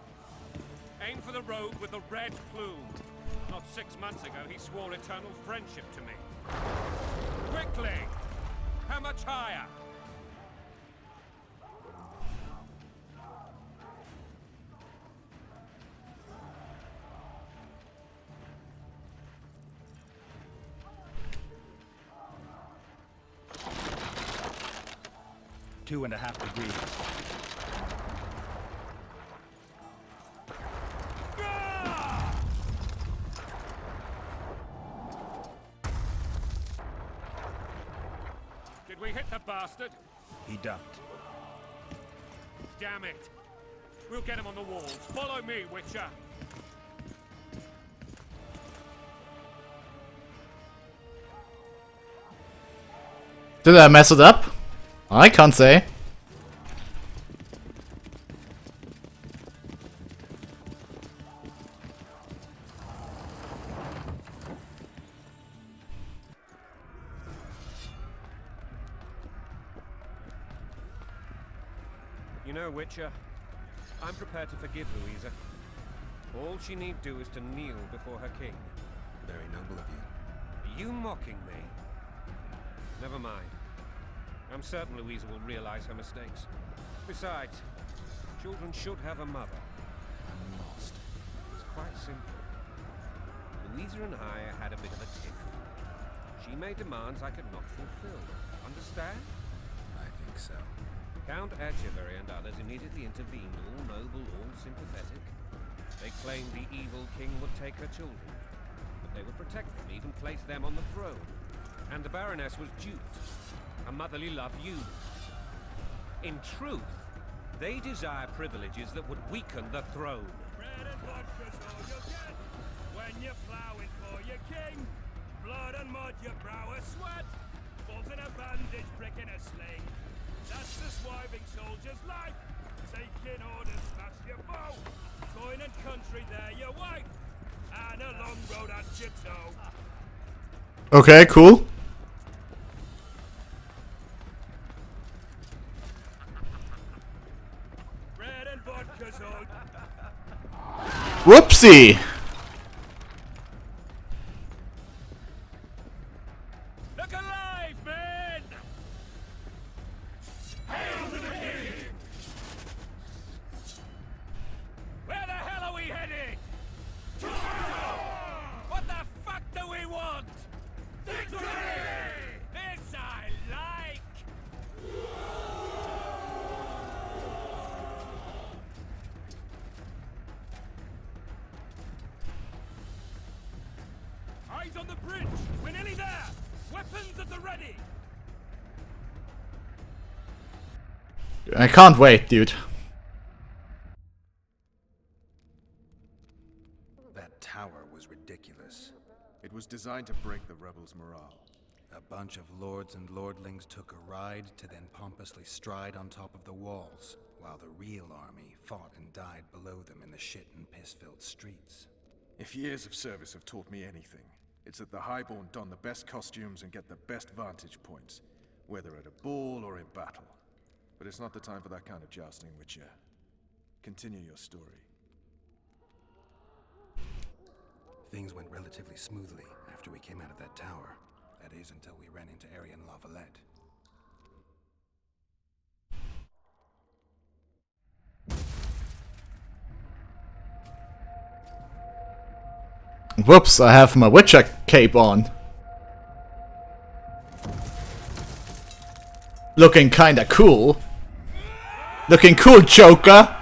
Aim for the rogue with the red plume. Not 6 months ago, he swore eternal friendship to me. Quickly! How much higher? .2.5 degrees. bastard. He ducked. Damn it. We'll get him on the walls. Follow me, Witcher. Did I mess it up? I can't say. You know, Witcher, I'm prepared to forgive Louisa. All she need do is to kneel before her king. Very noble of you. Are you mocking me? Never mind. I'm certain Louisa will realize her mistakes. Besides, children should have a mother. I'm lost. It's quite simple. Louisa and I had a bit of a tiff. She made demands I could not fulfill. Understand? I think so. Count Etcheverry and others immediately intervened, all noble, all sympathetic. They claimed the evil king would take her children, but they would protect them, even place them on the throne. And the Baroness was duped. Her motherly love used. In truth, they desire privileges that would weaken the throne. Bread and vodka's all you get when you're plowing for your king. Blood and mud, your brow a sweat. Balls in a bandage, brick in a sling. That's the swiving soldier's life. Taking orders, smash your foe. Coin and country, there your wife. And a long road at your toe. Okay, cool. Bread and vodka's all. Whoopsie! Look alive, men! Hail to the king! Where the hell are we headed? What the fuck do we want? Victory! This I like! Eyes on the bridge! We're nearly there! Weapons at the ready! I can't wait, dude. That tower was ridiculous. It was designed to break the rebels' morale. A bunch of lords and lordlings took a ride to then pompously stride on top of the walls, while the real army fought and died below them in the shit and piss-filled streets. If years of service have taught me anything, it's that the Highborn don the best costumes and get the best vantage points, whether at a ball or in battle. But it's not the time for that kind of jousting, Witcher. Continue your story. Things went relatively smoothly after we came out of that tower. That is, until we ran into Arian Lavalette. Whoops, I have my Witcher cape on. Looking kinda cool. Looking cool, Joker!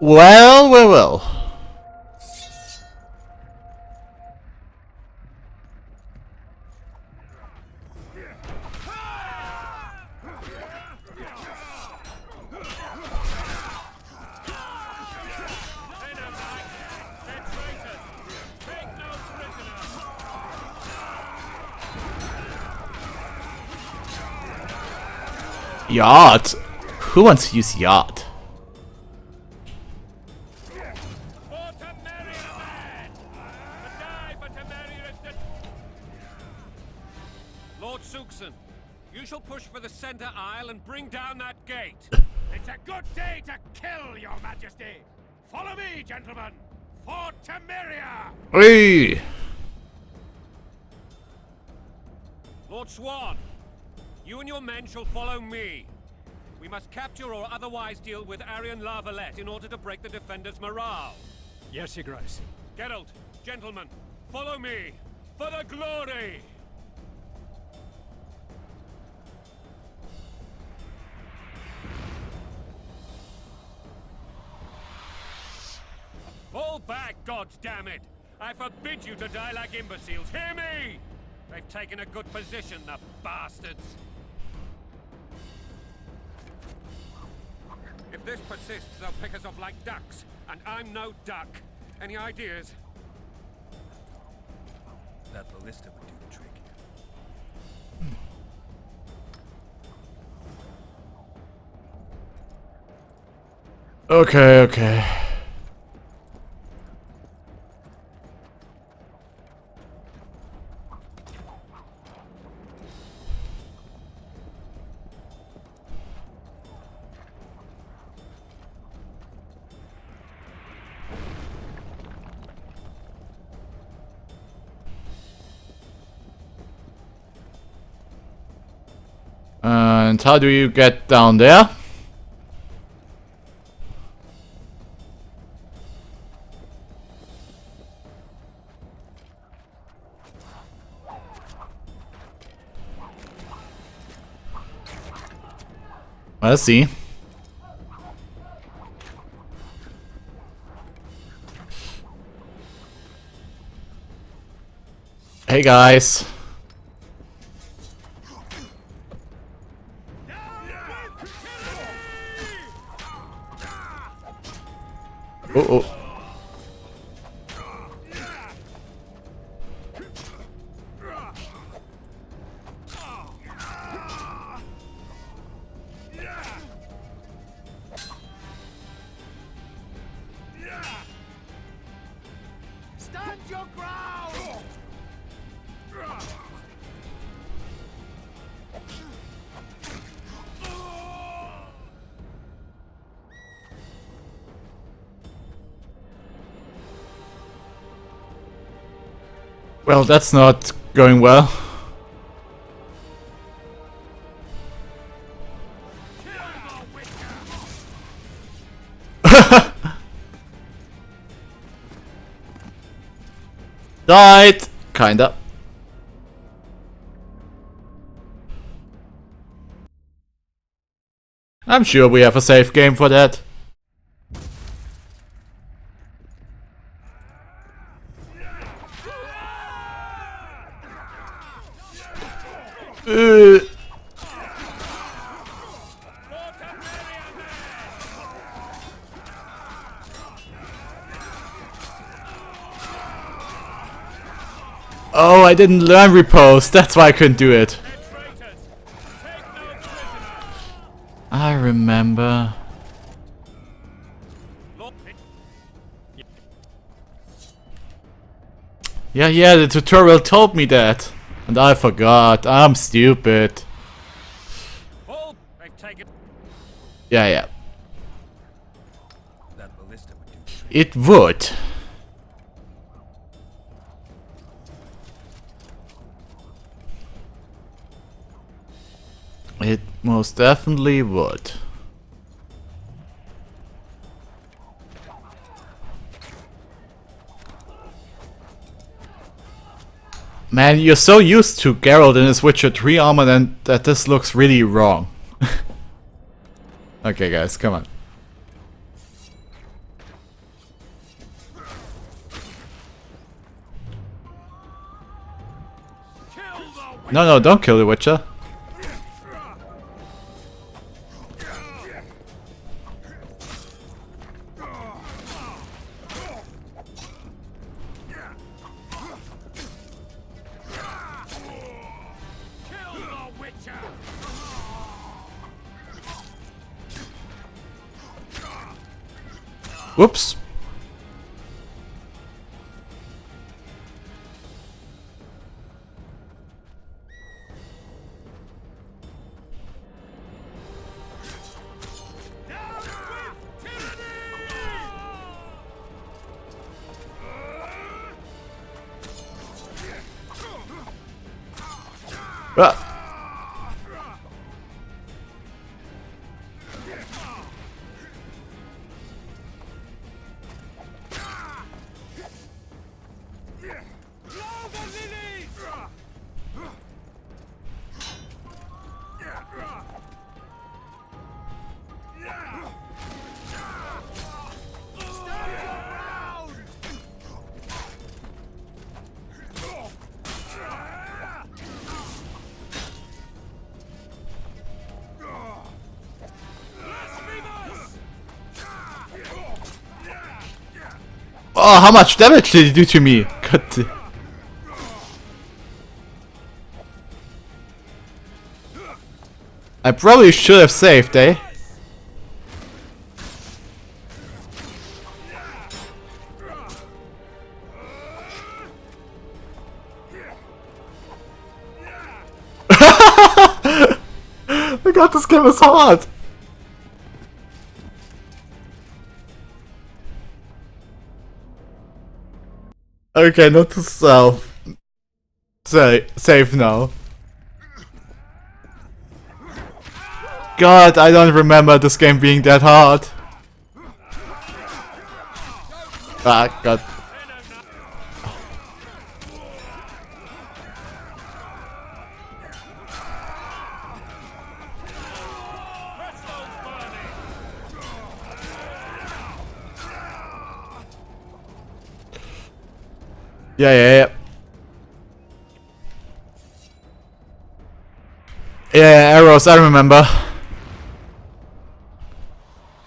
Well. Yacht? Who wants to use yacht? Lord Suxon, you shall push for the center aisle and bring down that gate. It's a good day to kill, your majesty! Follow me, gentlemen! For Temeria! Hey! Lord Swan, you and your men shall follow me. We must capture or otherwise deal with Arian Lavalette in order to break the defenders' morale. Yes, Your Grace. Geralt, gentlemen, follow me for the glory! Fall back, goddammit! I forbid you to die like imbeciles. Hear me! They've taken a good position, the bastards. If this persists, they'll pick us off like ducks, and I'm no duck. Any ideas? That ballista would do the trick. Okay, okay. And how do you get down there? Let's see. Hey guys. Oh. Stand your ground! Well, that's not going well. Died! Kinda. I'm sure we have a safe game for that. Oh, I didn't learn repose. That's why I couldn't do it. I remember. Yeah, the tutorial told me that. And I forgot. I'm stupid. Yeah. That ballista would do the trick. It would. It most definitely would. Man, you're so used to Geralt in his Witcher 3 armor then that this looks really wrong. Okay guys, come on. No, don't kill the Witcher. Whoops. Ah. Oh, how much damage did he do to me? God. I probably should have saved, eh? Oh god, this game is hard! Okay, not to self. Save now. God, I don't remember this game being that hard. Ah, God. Yeah. Yeah, arrows, I remember.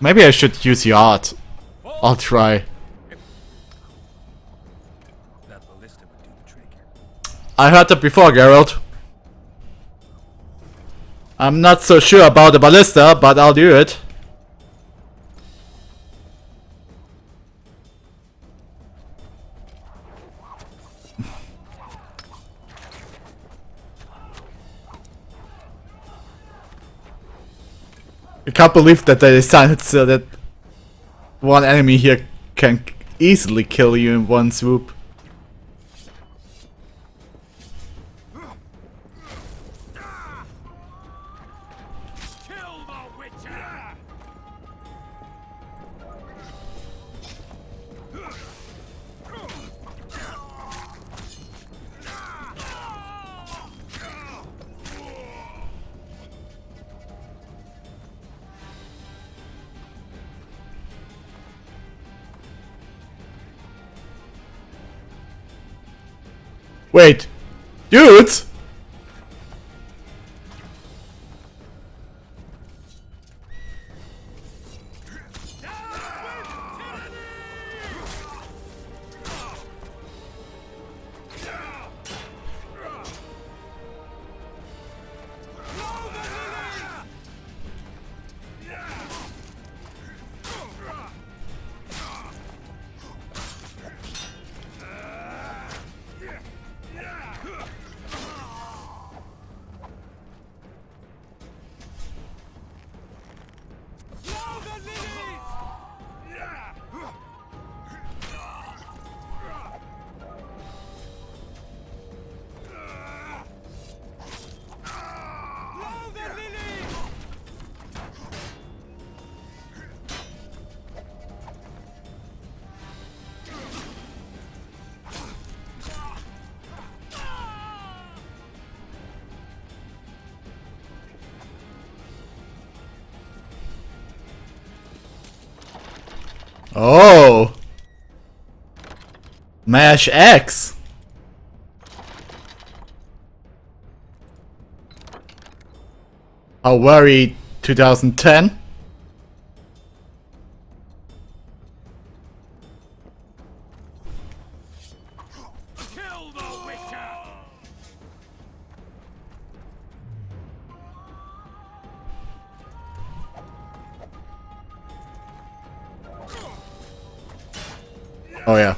Maybe I should use yacht. I'll try. That ballista would do the trick. I heard that before, Geralt. I'm not so sure about the ballista, but I'll do it. I can't believe that they designed so that one enemy here can easily kill you in one swoop. Wait, dudes! Oh! Mash X! How very 2010? Kill the Witcher! Oh yeah.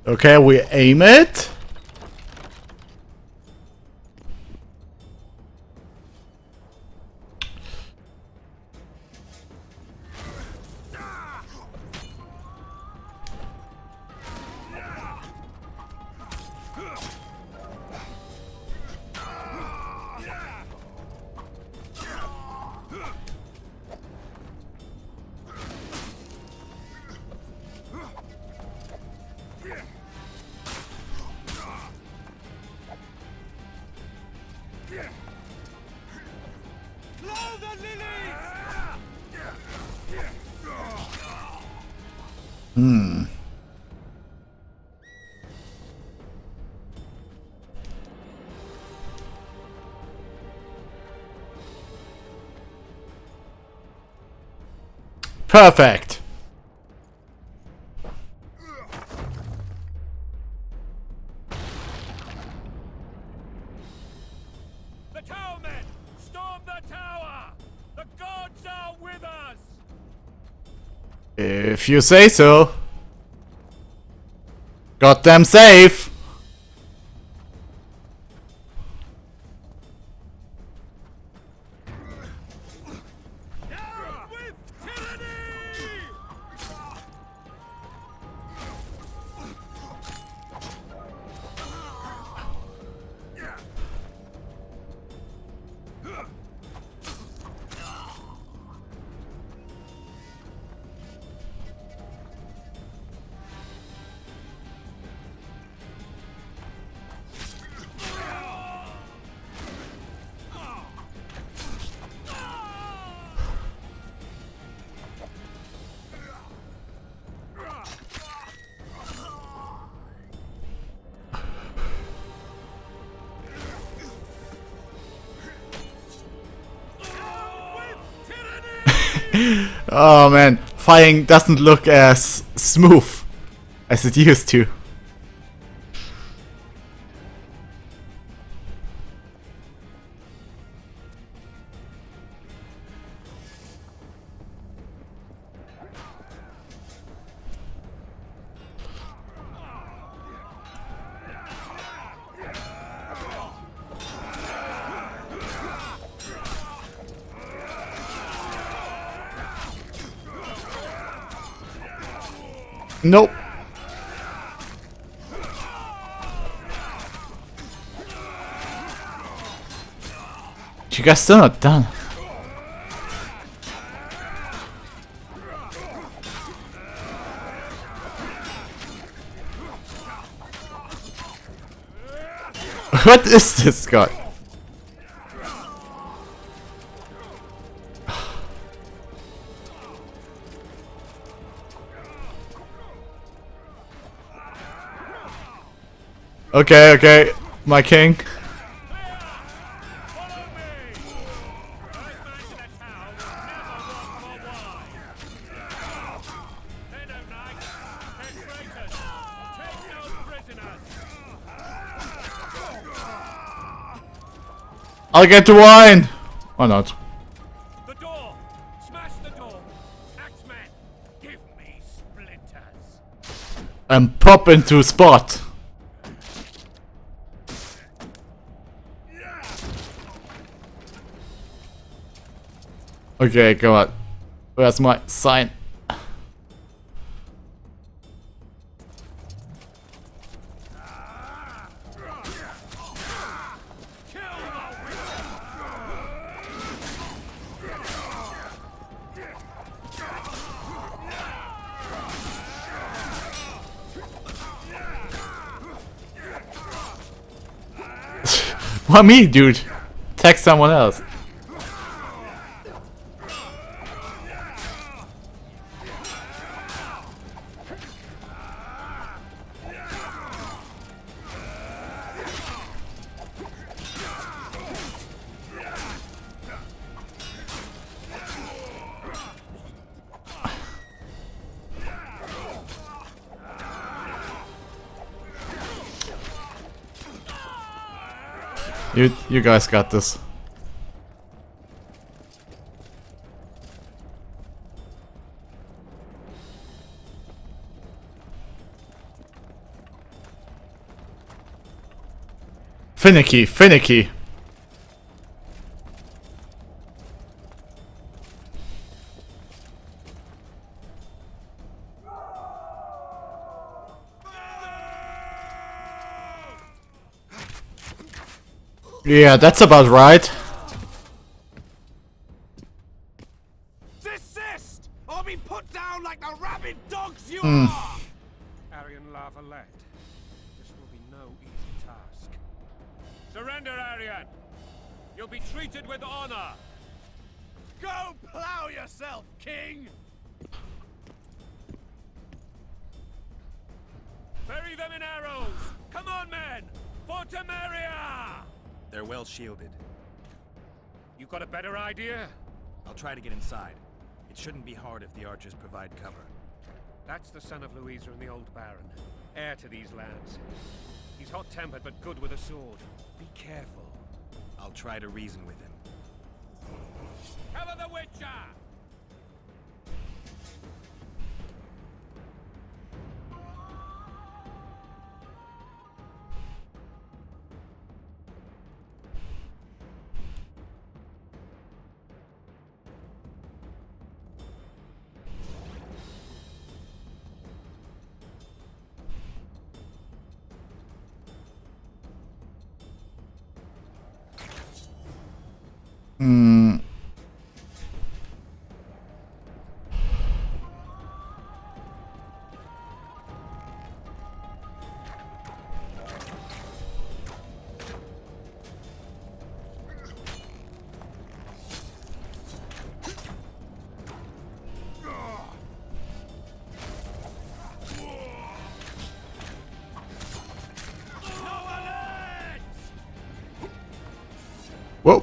Okay, we aim it. Perfect. The tower men! Storm the tower! The gods are with us! If you say so. Got them safe. Oh man, fighting doesn't look as smooth as it used to. Nope. You guys still not done. What is this guy? Okay, okay, my king. I'll get the wine! Or not. The door! Smash the door! Axeman, give me splinters! And pop into spot. Okay, come on. Where's my sign? Why me, dude? Text someone else. You guys got this. Finicky, finicky. Yeah, that's about right. Desist, or be put down like the rabid dogs you are! Aryan Lavalette. This will be no easy task. Surrender, Aryan! You'll be treated with honor! Go plow yourself, King! Bury them in arrows! Come on, men! For Temeria! They're well shielded. You got a better idea? I'll try to get inside. It shouldn't be hard if the archers provide cover. That's the son of Louisa and the old Baron, heir to these lands. He's hot-tempered but good with a sword. Be careful. I'll try to reason with him. Cover the Witcher! Whoa.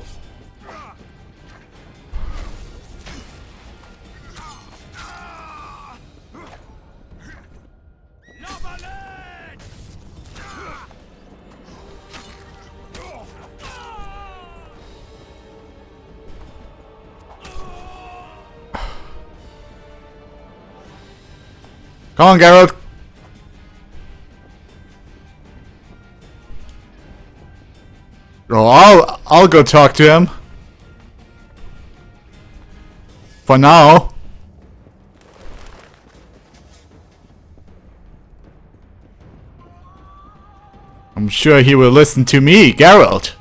Come on, Geralt. Oh, I'll go talk to him. For now. I'm sure he will listen to me, Geralt.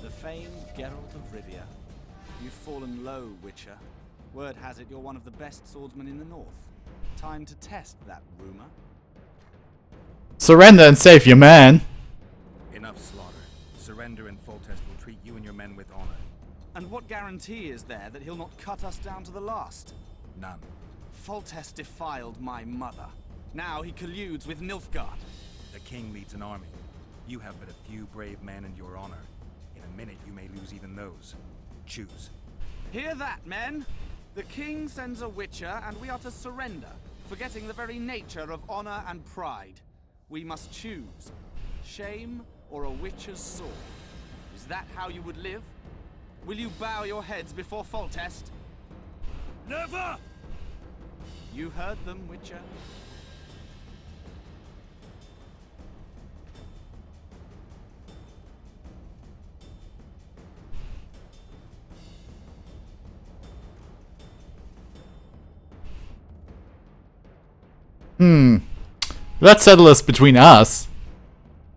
The famed Geralt of Rivia. You've fallen low, Witcher. Word has it you're one of the best swordsmen in the north. Time to test that rumor. Surrender and save your man. Enough slaughter. Surrender and Foltest will treat you and your men with honor. And what guarantee is there that he'll not cut us down to the last? None. Foltest defiled my mother. Now he colludes with Nilfgaard. The king leads an army. You have but a few brave men and your honor. In a minute you may lose even those. Choose. Hear that, men? The king sends a Witcher and we are to surrender, forgetting the very nature of honor and pride. We must choose. Shame or a Witcher's sword. Is that how you would live? Will you bow your heads before Foltest? Never! You heard them, Witcher. Let's settle this between us.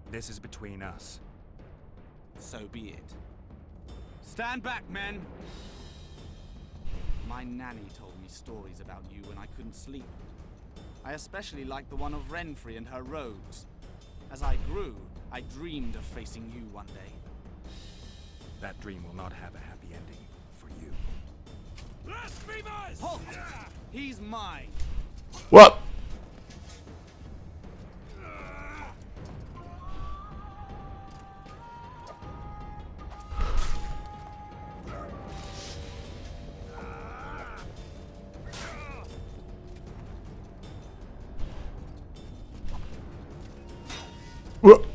This is between us. So be it. Stand back, men! My nanny told me stories about you when I couldn't sleep. I especially liked the one of Renfrey and her rogues. As I grew, I dreamed of facing you one day. That dream will not have a happy ending for you. Blasphemers! Halt! He's mine! What? What?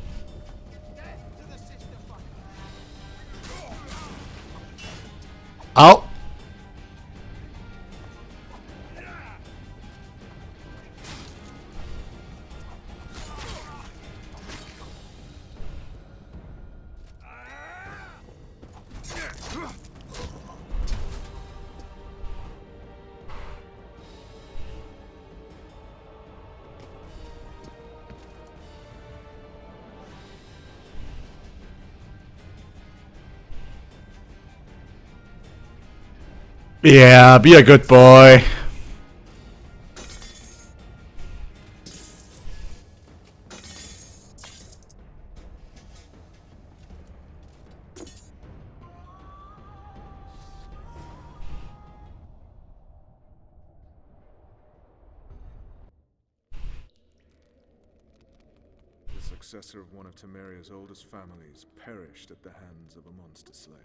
Ow. Yeah, be a good boy. successor of one of Temeria's oldest families perished at the hands of a monster slayer.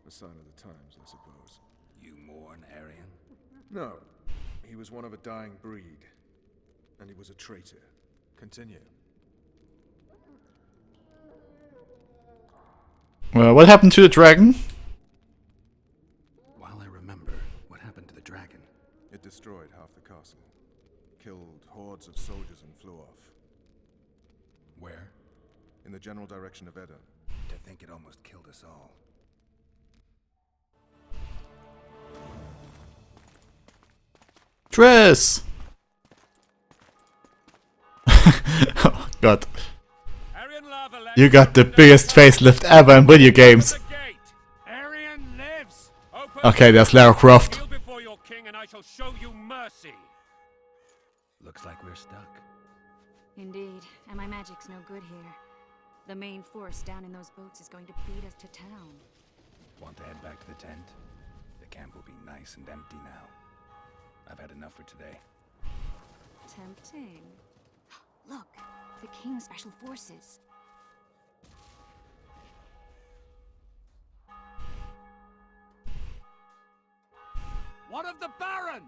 A sign of the times, I suppose. You mourn Arian? No. He was one of a dying breed. And he was a traitor. Continue. What happened to the dragon? While I remember, what happened to the dragon? It destroyed half the castle. Killed hordes of soldiers and flew off. Where? In the general direction of Edda. To think it almost killed us all. Kris! Oh god. Arian lava You got the biggest facelift ever in video games. Arian lives. Open Okay, there's Lara Croft. Kneel before your king and I shall show you mercy. Looks like we're stuck. Indeed, and my magic's no good here. The main force down in those boats is going to beat us to town. Want to head back to the tent? The camp will be nice and empty now. I've had enough for today. Tempting. Look, the King's Special Forces. What of the Baron?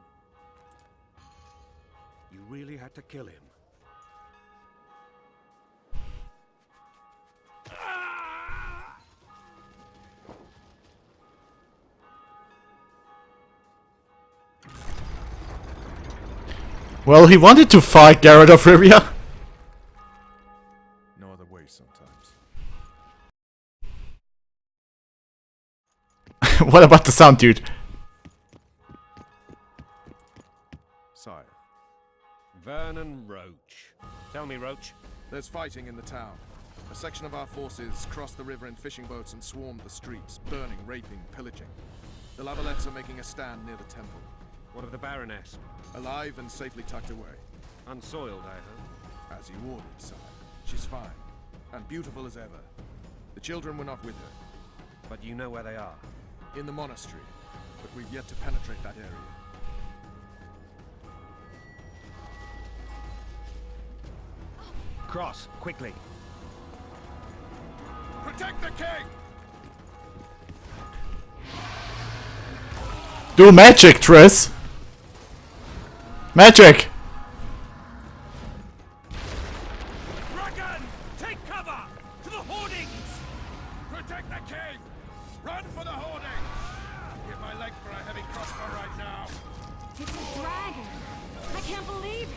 You really had to kill him. Well, he wanted to fight Geralt of Rivia. No other way sometimes. What about the sound, dude? Sire. Vernon Roach. Tell me, Roach. There's fighting in the town. A section of our forces crossed the river in fishing boats and swarmed the streets, burning, raping, pillaging. The Lavalettes are making a stand near the temple. What of the Baroness? Alive and safely tucked away. Unsoiled, I hope. As you ordered, sire. She's fine. And beautiful as ever. The children were not with her. But you know where they are. In the monastery. But we've yet to penetrate that area. Cross, quickly. Protect the king! Do magic, Tris! Magic! Dragon! Take cover! To the hoardings! Protect the king! Run for the hoarding! Give my leg for a heavy crossbow right now. It's a dragon! I can't believe it!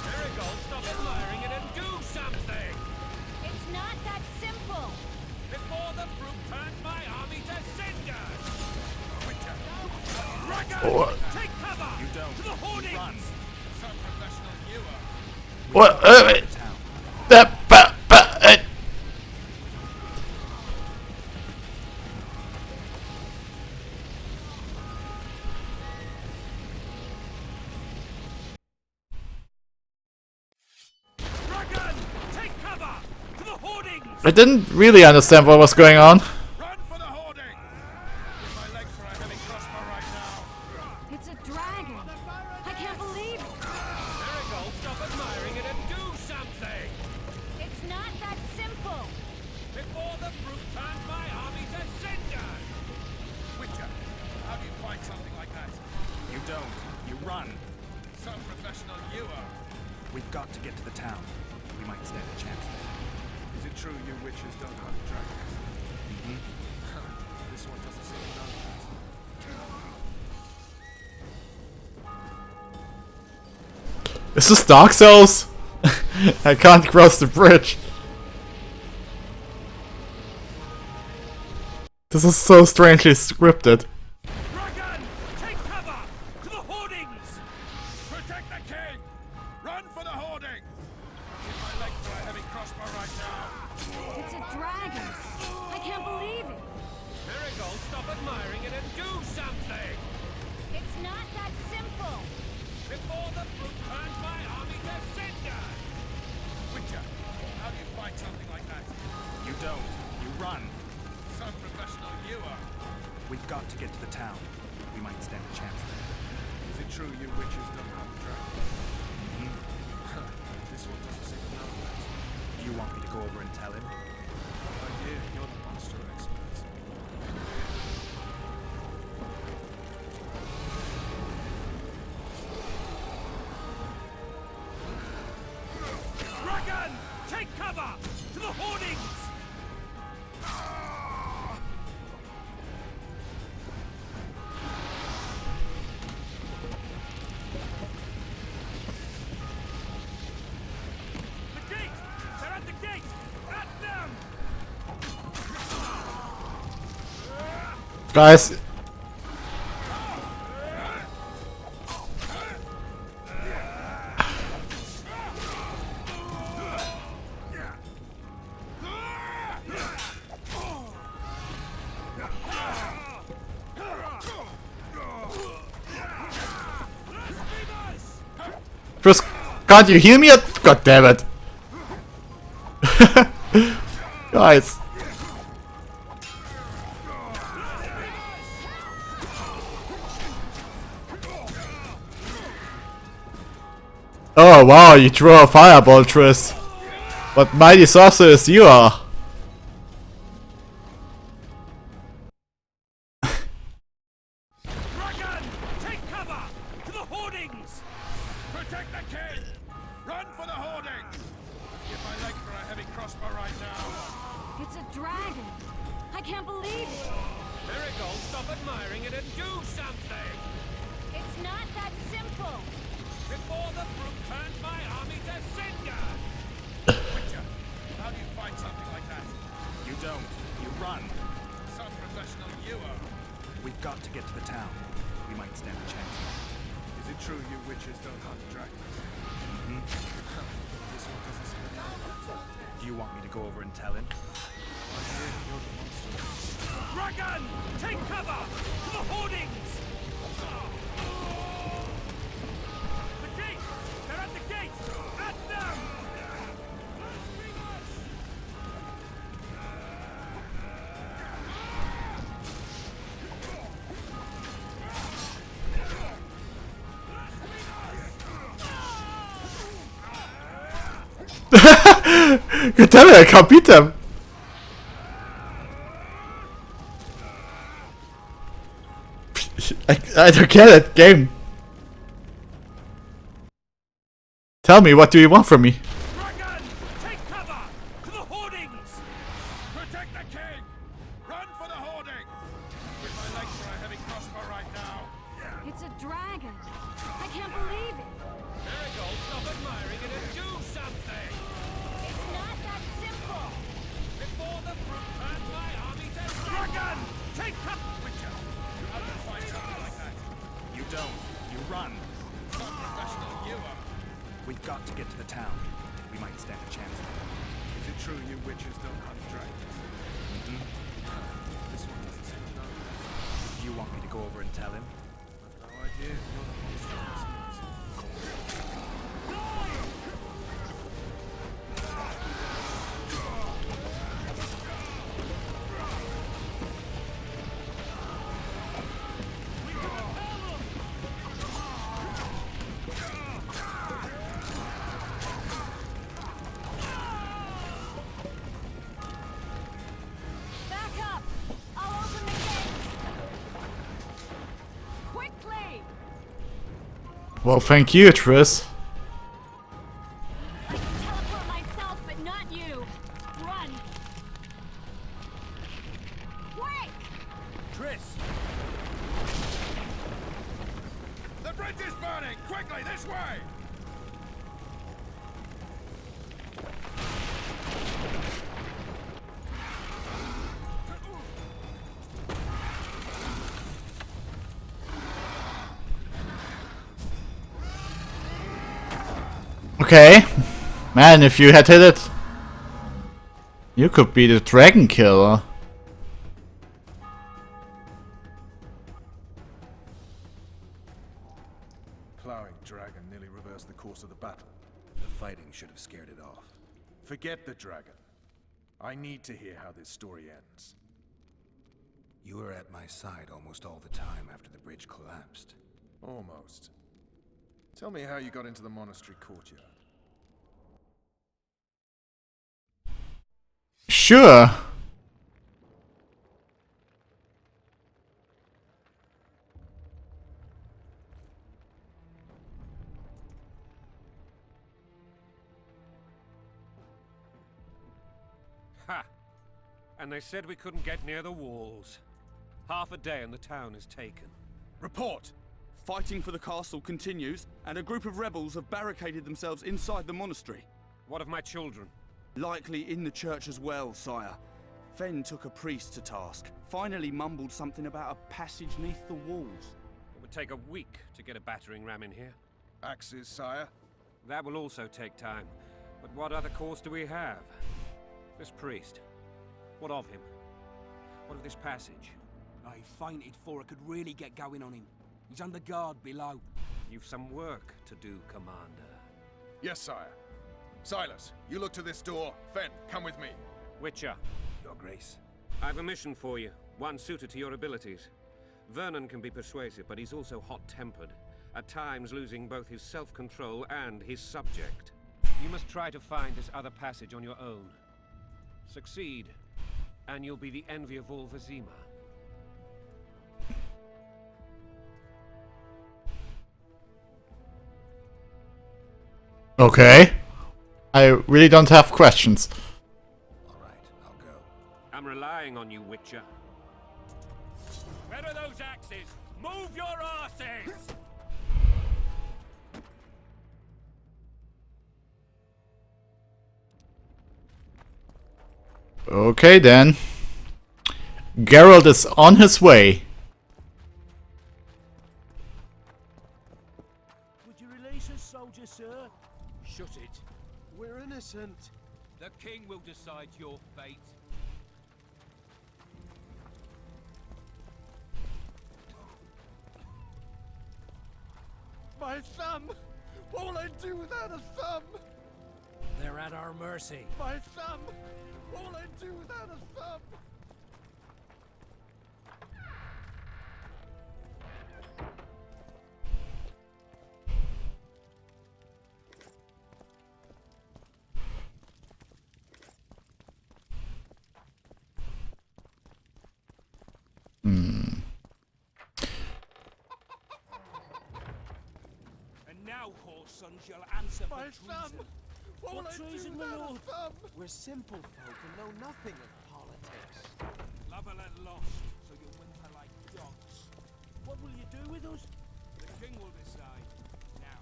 Marigold, stop admiring it and do something! It's not that simple! Before the fruit turns my army to cinders! Dragon! What? Take cover! You don't. To the hoardings! Run. Some professional you are. What? Dragon! Take cover! To the hoardings! I didn't really understand what was going on. Run for the hoarding! Give my leg for a heavy crossbow right now. It's a dragon! I can't believe it! Marigold, stop admiring it and do something! It's not that simple! Before the fruit turns my army to cinders! Witcher, how do you fight something like that? You don't. You run. Some professional you are. We've got to get to the town. We might stand a chance there. Is it true you witches don't hunt dragons? This one doesn't seem to know that. Is this Dark Souls? I can't cross the bridge. This is so strangely scripted. Dragon! Take cover! To the hoardings! Protect the king! Run for the hoarding! Give my leg for a heavy crossbow right now. It's a dragon! I can't believe it! Marigold, stop admiring it and do something! It's not that simple! Before the fruit turns my army to cinders! Witcher, how do you fight something like that? You don't. You run. Some professional you are. We've got to get to the town. We might stand a chance there. Is it true you witches don't hunt dragons? This one doesn't seem to know that. want me to go over and tell him? Idea, you're the monster expert. Dragon! Take cover! To the hoardings! The gate! They're at the gate! At them! Guys. Chris, can't you hear me? God damn it. Guys. Oh wow, you threw a fireball, Tris. What mighty sorceress you are. Dragon! Take cover! To the hoardings! Protect the king! Run for the hoardings! Give my leg for a heavy crossbow right now. It's a dragon. I can't believe it. Miracle, stop admiring it and do something! It's not that simple. Before the fruit turns my army to cinder! Witcher, how do you fight something like that? You don't. You run. Some professional you are. We've got to get to the town. We might stand a chance. Is it true you witches don't hunt dragons? This one doesn't seem to know. Do you want me to go over and tell him? Idea, you're the monster expert. Dragon! Take cover! To the hoardings! The gate! They're at the gate! At them! God damn it, I can't beat them. I don't get it, game. Tell me, what do you want from me? Dragon! Take cover! To the hoardings! Protect the king! Run for the hoarding! Give my leg for a heavy crossbow right now. It's a dragon. I can't believe it. Miracle, stop admiring it and do something! It's not that simple. Before the fruit turns my army to Dragon! Take cover! Witcher, how do you fight something like that? You don't. You run. Some professional you are. We've got to get to the town. We might stand a chance. Is it true you witches don't hunt dragons? This one doesn't seem to know. Do you want me to go over and tell him? I've no idea. You're the monster expert. Back up. I'll open the gate. Quickly. Well, thank you, Tris. I can teleport myself, but not you. Run. Quick. Tris! The bridge is burning! Quickly, this way! Okay. Man, if you had hit it, you could be the dragon killer. Plowing dragon nearly reversed the course of the battle. The fighting should have scared it off. Forget the dragon. I need to hear how this story ends. You were at my side almost all the time after the bridge collapsed. Almost. Tell me how you got into the monastery courtyard. Sure. Ha! And they said we couldn't get near the walls. Half a day and the town is taken. Report! Fighting for the castle continues, and a group of rebels have barricaded themselves inside the monastery. What of my children? Likely in the church as well, sire. Fen took a priest to task. Finally mumbled something about a passage neath the walls. It would take a week to get a battering ram in here. Axes, sire. That will also take time. But what other course do we have? This priest. What of him? What of this passage? I fainted before I could really get going on him. He's under guard below. You've some work to do, Commander. Yes, sire. Silas, you look to this door. Fen, come with me. Witcher. Your Grace. I've a mission for you, one suited to your abilities. Vernon can be persuasive, but he's also hot-tempered, at times losing both his self-control and his subject. You must try to find this other passage on your own. Succeed, and you'll be the envy of all Vizima. Okay. I really don't have questions. All right, I'll go. I'm relying on you, Witcher. Where are those axes? Move your arses! Okay then. Geralt is on his way. Would you release us, soldier, sir? Shut it. We're innocent. The king will decide your fate. My thumb! What will I do without a thumb? They're at our mercy. My thumb! What will I do without a thumb? And now, whoreson, shall answer for My treason. thumb! What will What I do treason, my without lord? a thumb? We're simple folk and know nothing of politics. Love her at lost, so you whimper like dogs. What will you do with us? The king will decide. Now,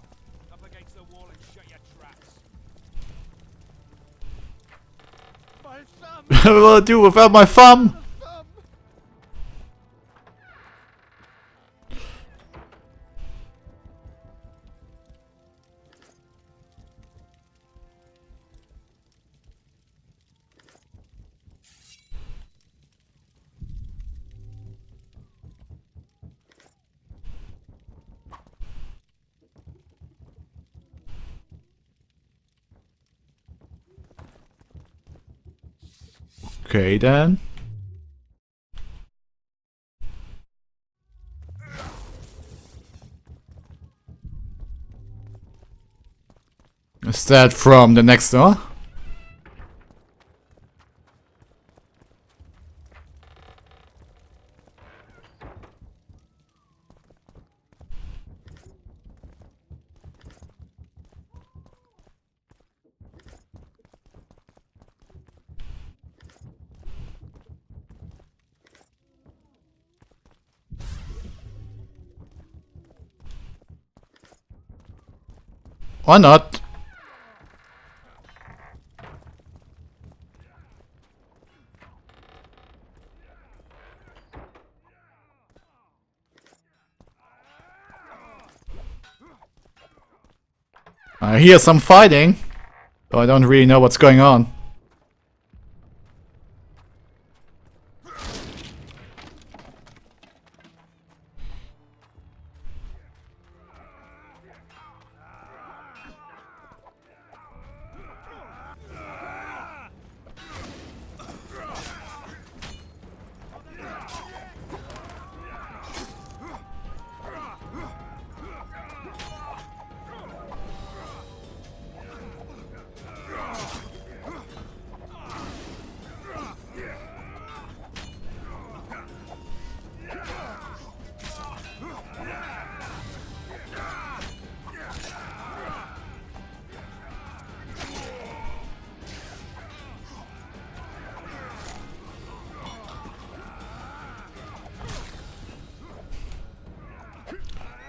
up against the wall and shut your traps. My thumb! What will I do without my thumb? Thumb! Okay then. Is that from the next door? Or not? I hear some fighting, though I don't really know what's going on.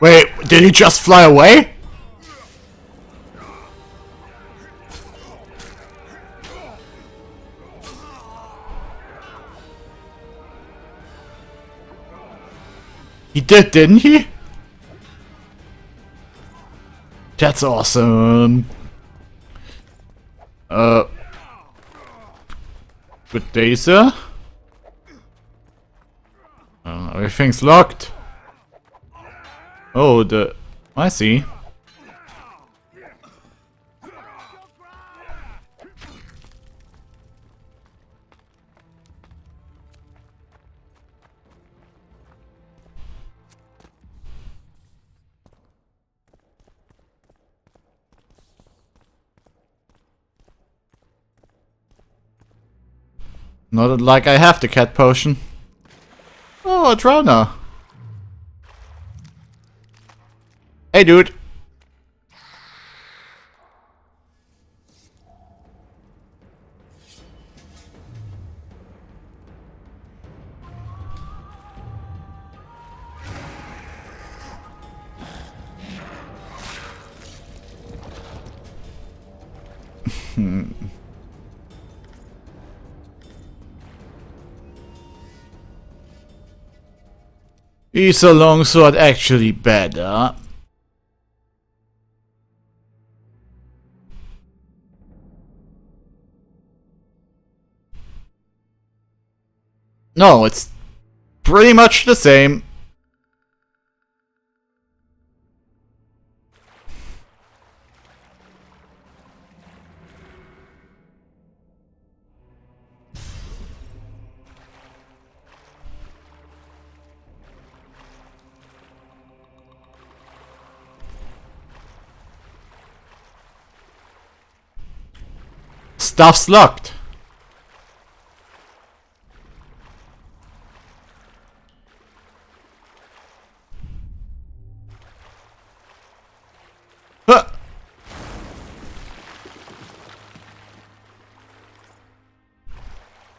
Wait, did he just fly away? He did, didn't he? That's awesome. Good day, sir. Everything's locked. Oh, I see. Not like I have the cat potion. Oh, a drowner. Hey, dude. Is a longsword actually better? No, it's pretty much the same. Stuff's locked. Huh.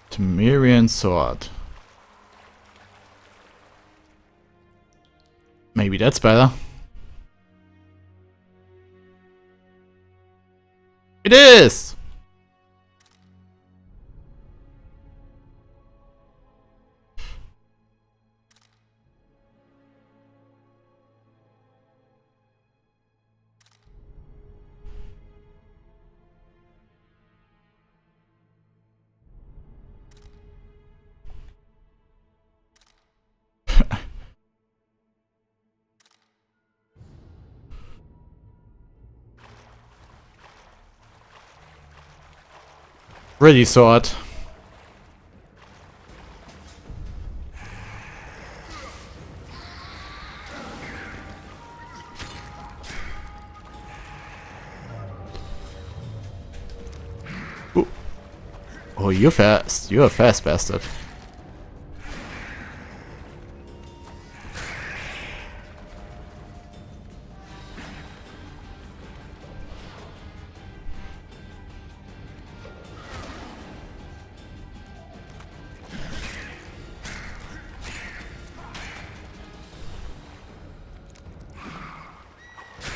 Temerian sword. Maybe that's better. It is! Pretty sword. Ooh. Oh, you're fast. You're a fast bastard.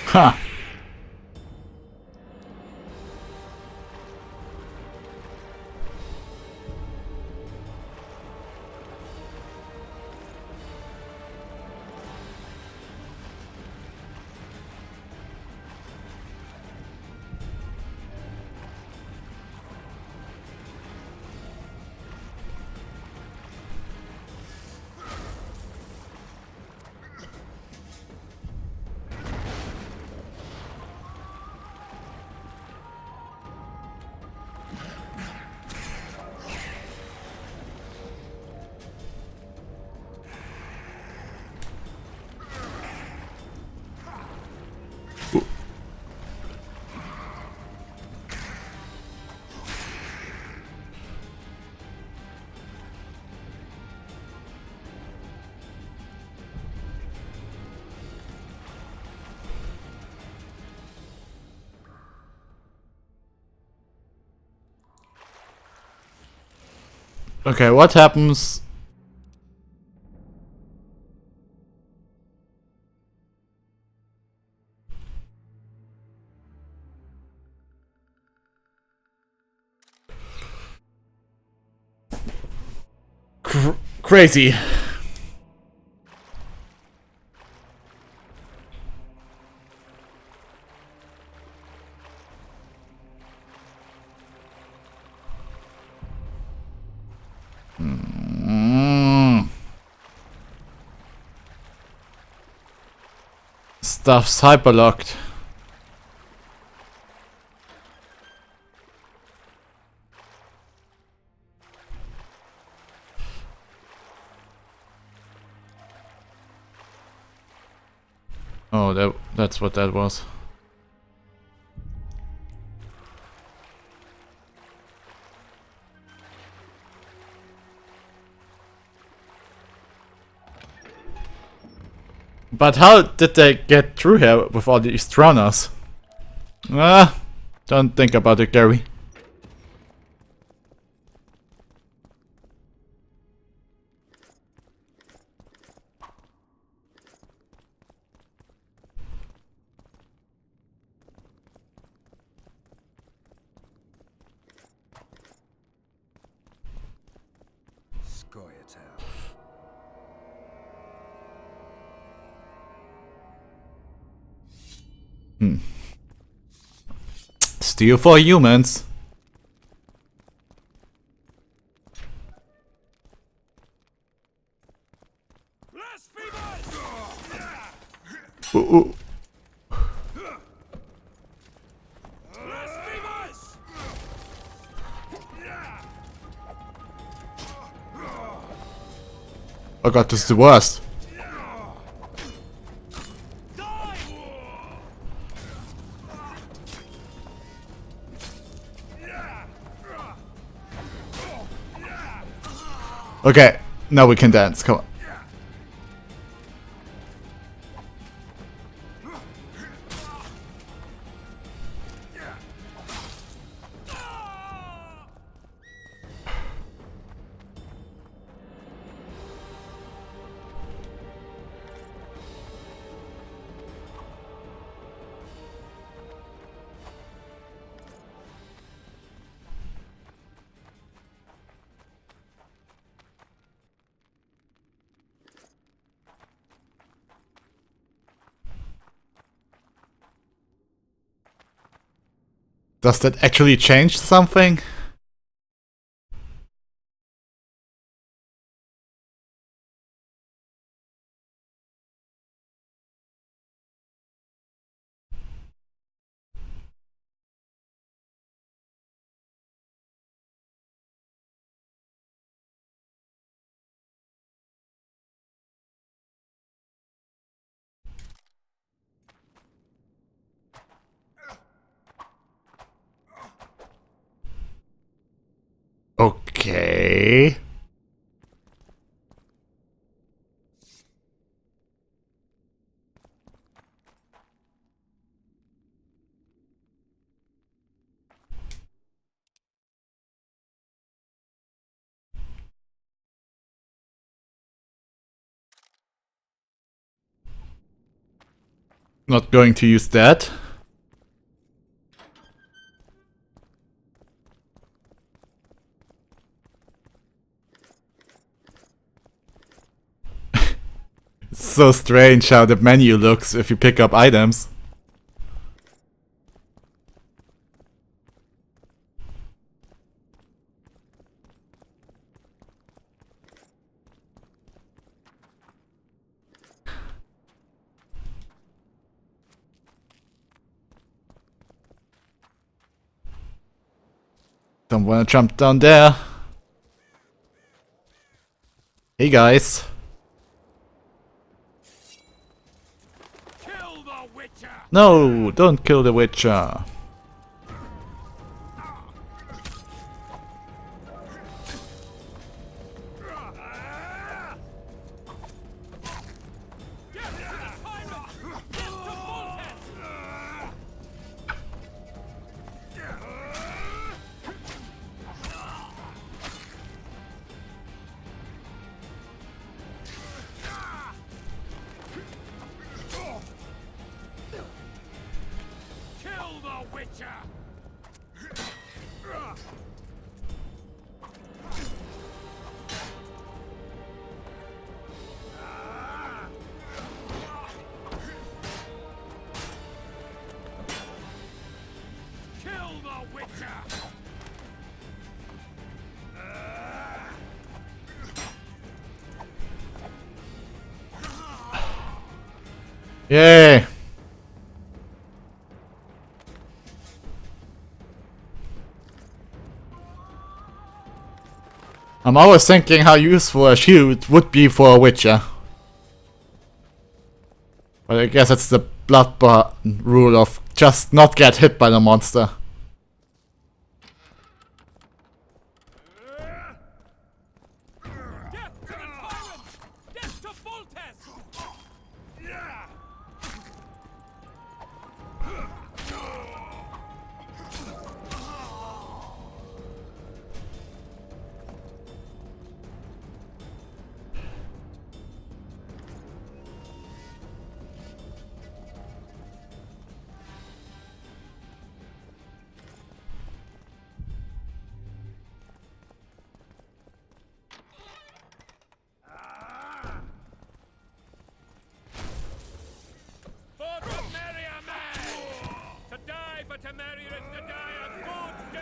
Huh. Okay, what happens? Crazy. Stuff's hyperlocked. Oh, that's what that was. But how did they get through here with all these Tronas? Ah, don't think about it, Gary. Scoia'tael. Steel for humans. Ooh. Oh god, this is the worst. Okay, now we can dance, come on. Does that actually change something? Okay. Not going to use that. It's so strange how the menu looks if you pick up items. Don't wanna jump down there. Hey guys. Kill the Witcher! No, don't kill the Witcher. Kill the Witcher! Yay! I'm always thinking how useful a shield would be for a Witcher. But I guess it's the Bloodborne rule of just not get hit by the monster.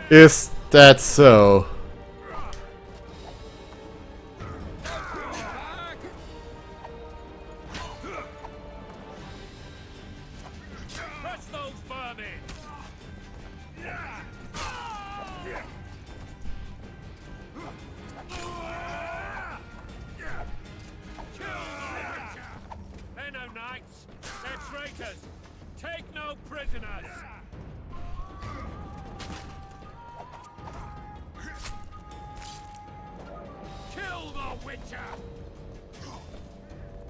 Is that so? They're no knights. They're traitors. Take no prisoners. Kill the Witcher.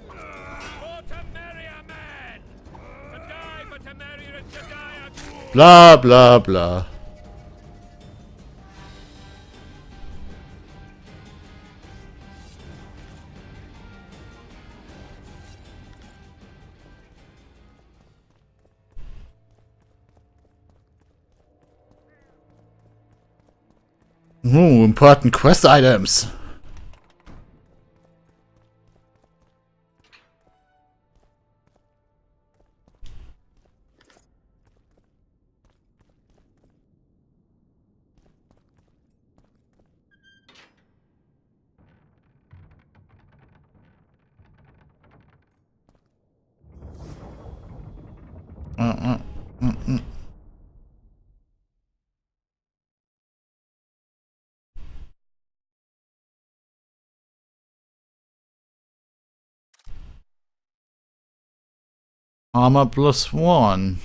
For Temeria men. To die for Temeria is to die a Blah blah blah. Ooh, important quest items. Armor +1.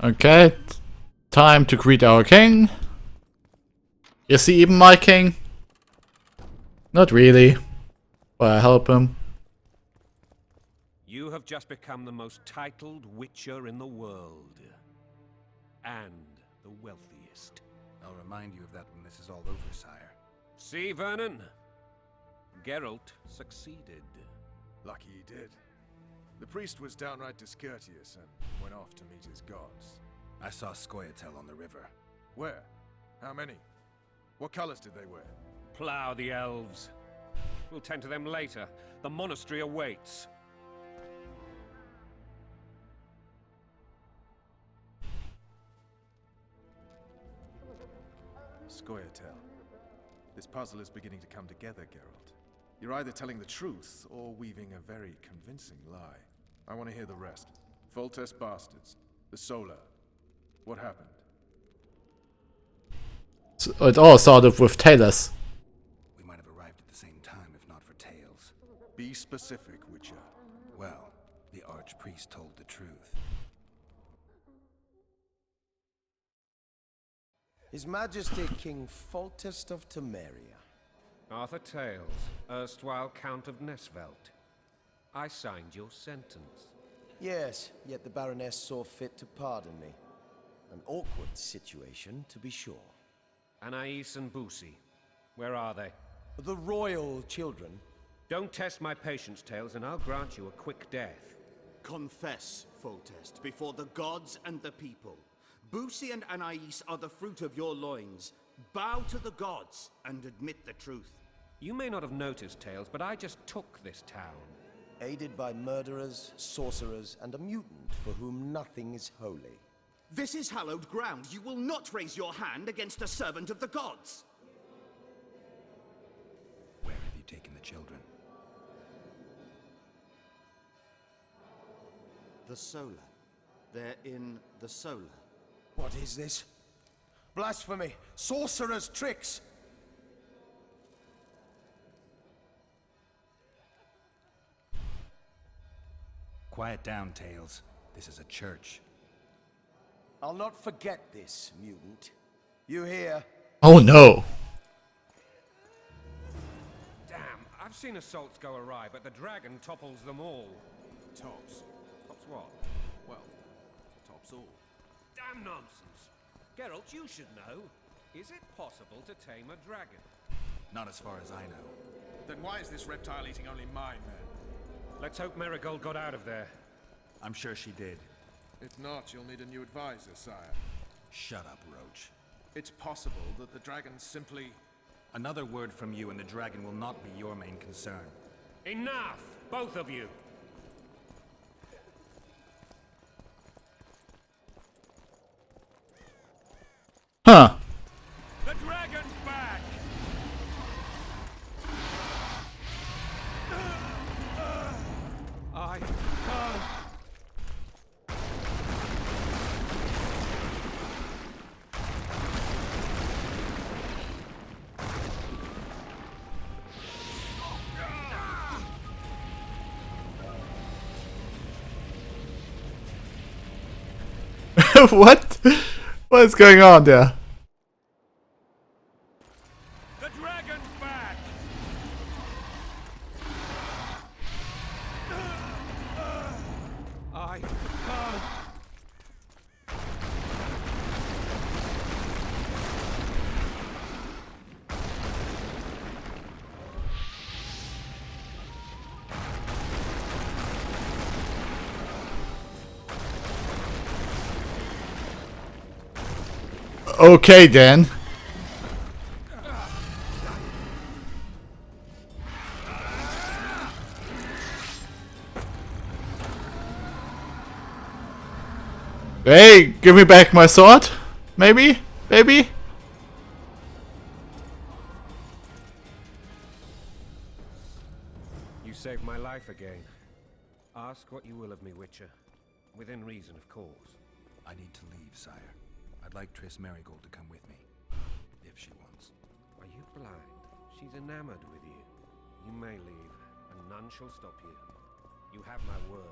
Okay, time to greet our king. Is he even my king? Not really, but I help him. You have just become the most titled Witcher in the world. And the wealthiest. I'll remind you of that when this is all over, sire. See, Vernon? Geralt succeeded. Lucky he did. The priest was downright discourteous and went off to meet his gods. I saw Scoia'tael on the river. Where? How many? What colors did they wear? Plough the elves. We'll tend to them later. The monastery awaits. Scoia'tael. This puzzle is beginning to come together, Geralt. You're either telling the truth or weaving a very convincing lie. I want to hear the rest. Foltest bastards. The Solar. What happened? So it all started with Talos. We might have arrived at the same time if not for tales. Be specific, Witcher. Well, the archpriest told the truth. His Majesty King Foltest of Temeria. Arthur Tales, erstwhile Count of Nesvelt. I signed your sentence. Yes, yet the Baroness saw fit to pardon me. An awkward situation, to be sure. Anais and Boosie, where are they? The royal children. Don't test my patience, Tails, and I'll grant you a quick death. Confess, Foltest, before the gods and the people. Boosie and Anais are the fruit of your loins. Bow to the gods and admit the truth. You may not have noticed, Tails, but I just took this town. Aided by murderers, sorcerers, and a mutant for whom nothing is holy. This is hallowed ground. You will not raise your hand against a servant of the gods. Where have you taken the children? The Solar. They're in the Solar. What is this? Blasphemy! Sorcerer's tricks! Quiet down, Tails. This is a church. I'll not forget this, mutant. You hear? Oh no. Damn, I've seen assaults go awry, but the dragon topples them all. Tops. Tops what? Well, tops all. Damn nonsense. Geralt, you should know. Is it possible to tame a dragon? Not as far as I know. Then why is this reptile eating only mine, then? Let's hope Marigold got out of there. I'm sure she did. If not, you'll need a new advisor, sire. Shut up, Roach. It's possible that the dragon simply... Another word from you and the dragon will not be your main concern. Enough! Both of you! Huh. The dragon's back! I can't... What? What is going on there? The dragon's back! I can't... Okay then. Hey, give me back my sword? Maybe? Maybe? You saved my life again. Ask what you will of me, Witcher. Within reason, of course. I need to leave, sire. I'd like Triss Marigold to come with me. If she wants. Are you blind? She's enamored with you. You may leave, and none shall stop you. You have my word.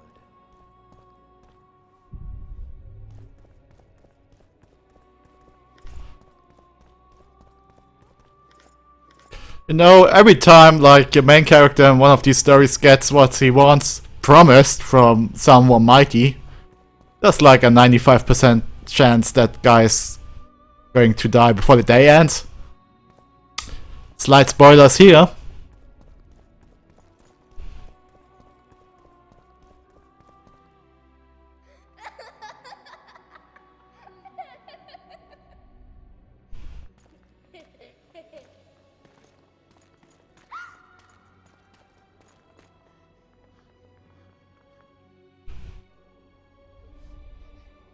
You know, every time like a main character in one of these stories gets what he wants promised from someone mighty, there's like a 95% chance that guy's going to die before the day ends. Slight spoilers here.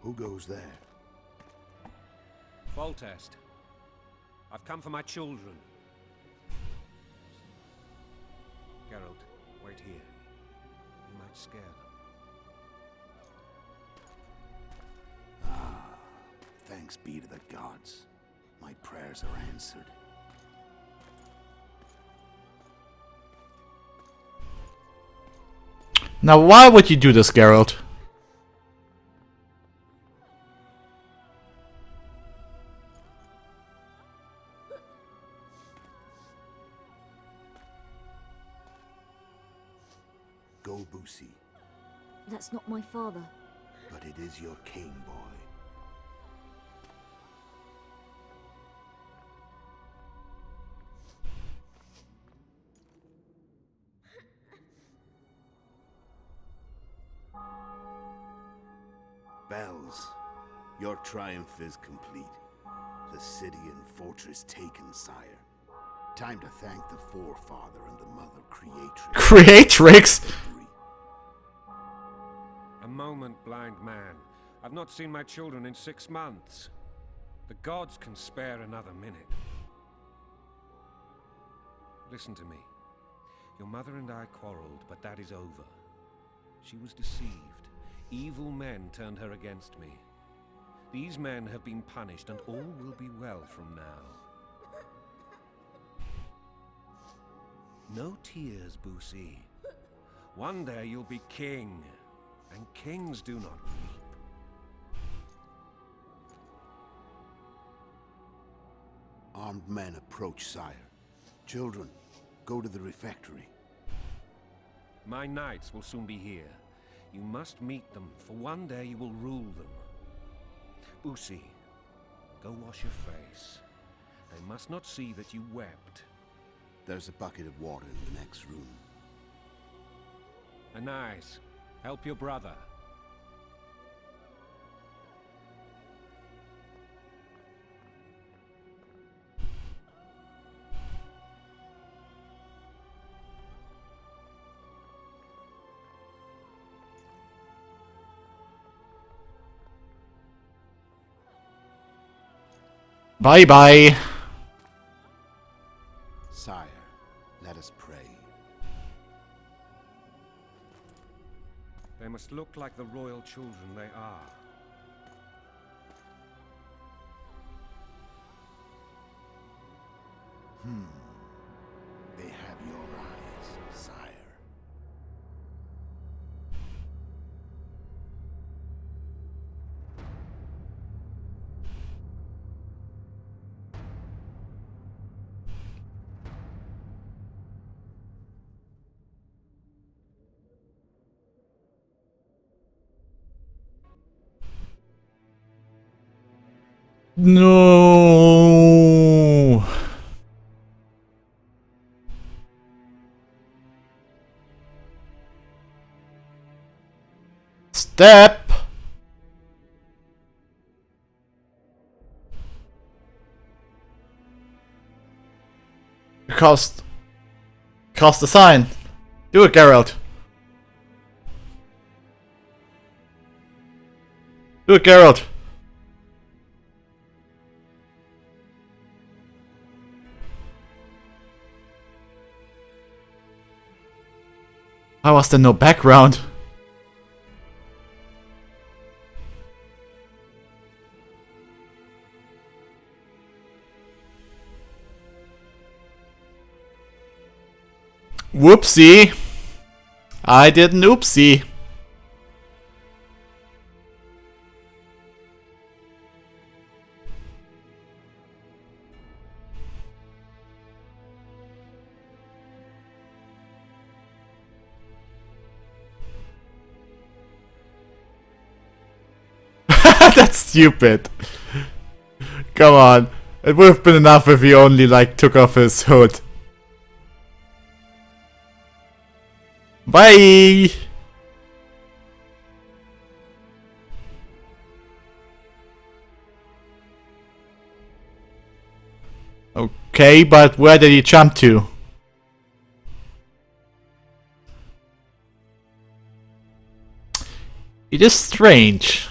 Who goes there? Foltest. I've come for my children. Geralt, wait here. You might scare them. Thanks be to the gods. My prayers are answered. Now why would you do this, Geralt? Go, Boosie. That's not my father. But it is your king, boy. Bells, your triumph is complete. The city and fortress taken, sire. Time to thank the forefather and the mother creatrix. Creatrix? A moment, blind man. I've not seen my children in 6 months. The gods can spare another minute. Listen to me. Your mother and I quarreled, but that is over. She was deceived. Evil men turned her against me. These men have been punished, and all will be well from now. No tears, Boosie. One day you'll be king, and kings do not weep. Armed men approach, sire. Children, go to the refectory. My knights will soon be here. You must meet them, for one day you will rule them. Boosie, go wash your face. They must not see that you wept. There's a bucket of water in the next room. Anais, help your brother. Bye-bye. Sire, let us pray. They must look like the royal children they are. They have your eyes, sire. No. Step. Cast the sign. Do it, Geralt. Do it, Geralt. Why was there no background? Whoopsie. I did an oopsie. That's stupid. Come on. It would have been enough if he only like took off his hood. Bye. Okay, but where did he jump to? It is strange.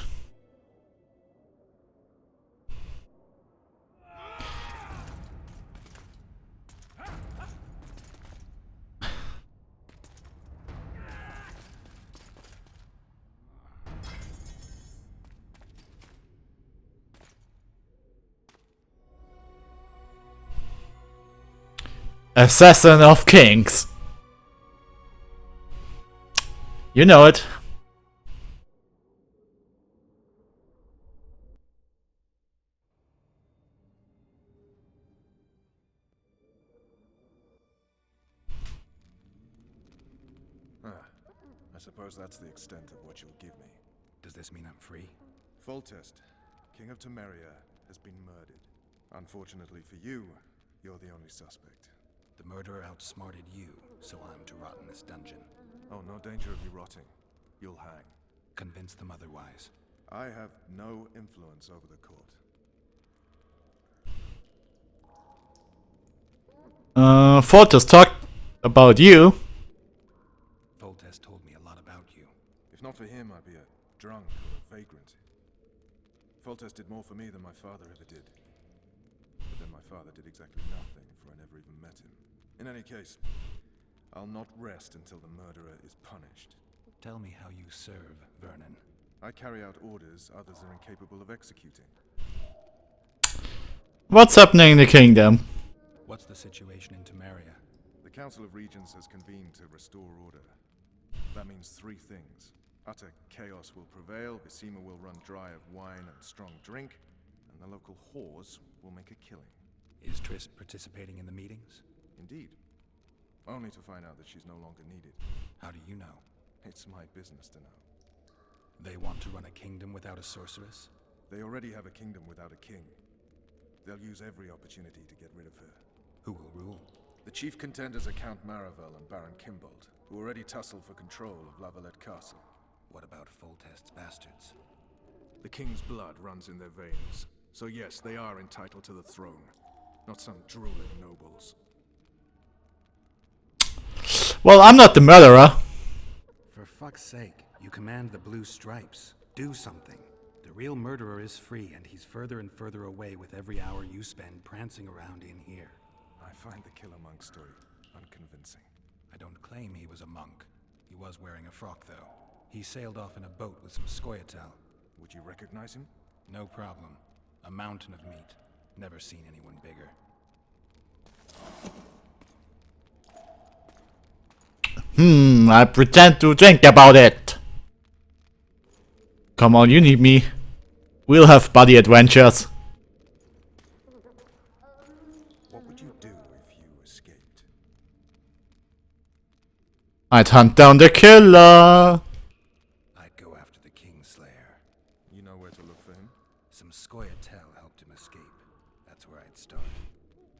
Assassin of Kings. You know it. I suppose that's the extent of what you'll give me. Does this mean I'm free? Foltest, King of Temeria, has been murdered. Unfortunately for you, you're the only suspect. The murderer outsmarted you, so I'm to rot in this dungeon. Oh, no danger of you rotting. You'll hang. Convince them otherwise. I have no influence over the court. Foltest talked about you. Foltest told me a lot about you. If not for him, I'd be a drunk or a vagrant. Foltest did more for me than my father ever did. But then my father did exactly nothing, for I never even met him. In any case, I'll not rest until the murderer is punished. Tell me how you serve, Vernon. I carry out orders others are incapable of executing. What's happening in the kingdom? What's the situation in Temeria? The Council of Regents has convened to restore order. That means three things. Utter chaos will prevail, Visima will run dry of wine and strong drink, and the local whores will make a killing. Is Triss participating in the meetings? Indeed. Only to find out that she's no longer needed. How do you know? It's my business to know. They want to run a kingdom without a sorceress? They already have a kingdom without a king. They'll use every opportunity to get rid of her. Who will rule? The chief contenders are Count Maravel and Baron Kimbold, who already tussle for control of Lavalette Castle. What about Foltest's bastards? The king's blood runs in their veins, so yes, they are entitled to the throne. Not some drooling nobles. Well, I'm not the murderer. For fuck's sake, you command the Blue Stripes. Do something. The real murderer is free, and he's further and further away with every hour you spend prancing around in here. I find the Killer Monk story unconvincing. I don't claim he was a monk. He was wearing a frock, though. He sailed off in a boat with some Scoia'tael. Would you recognize him? No problem. A mountain of meat. Never seen anyone bigger. I pretend to think about it. Come on, you need me. We'll have buddy adventures. What would you do if you escaped? I'd hunt down the killer. I'd go after the Kingslayer. You know where to look for him? Some Scoia'tael helped him escape. That's where I'd start.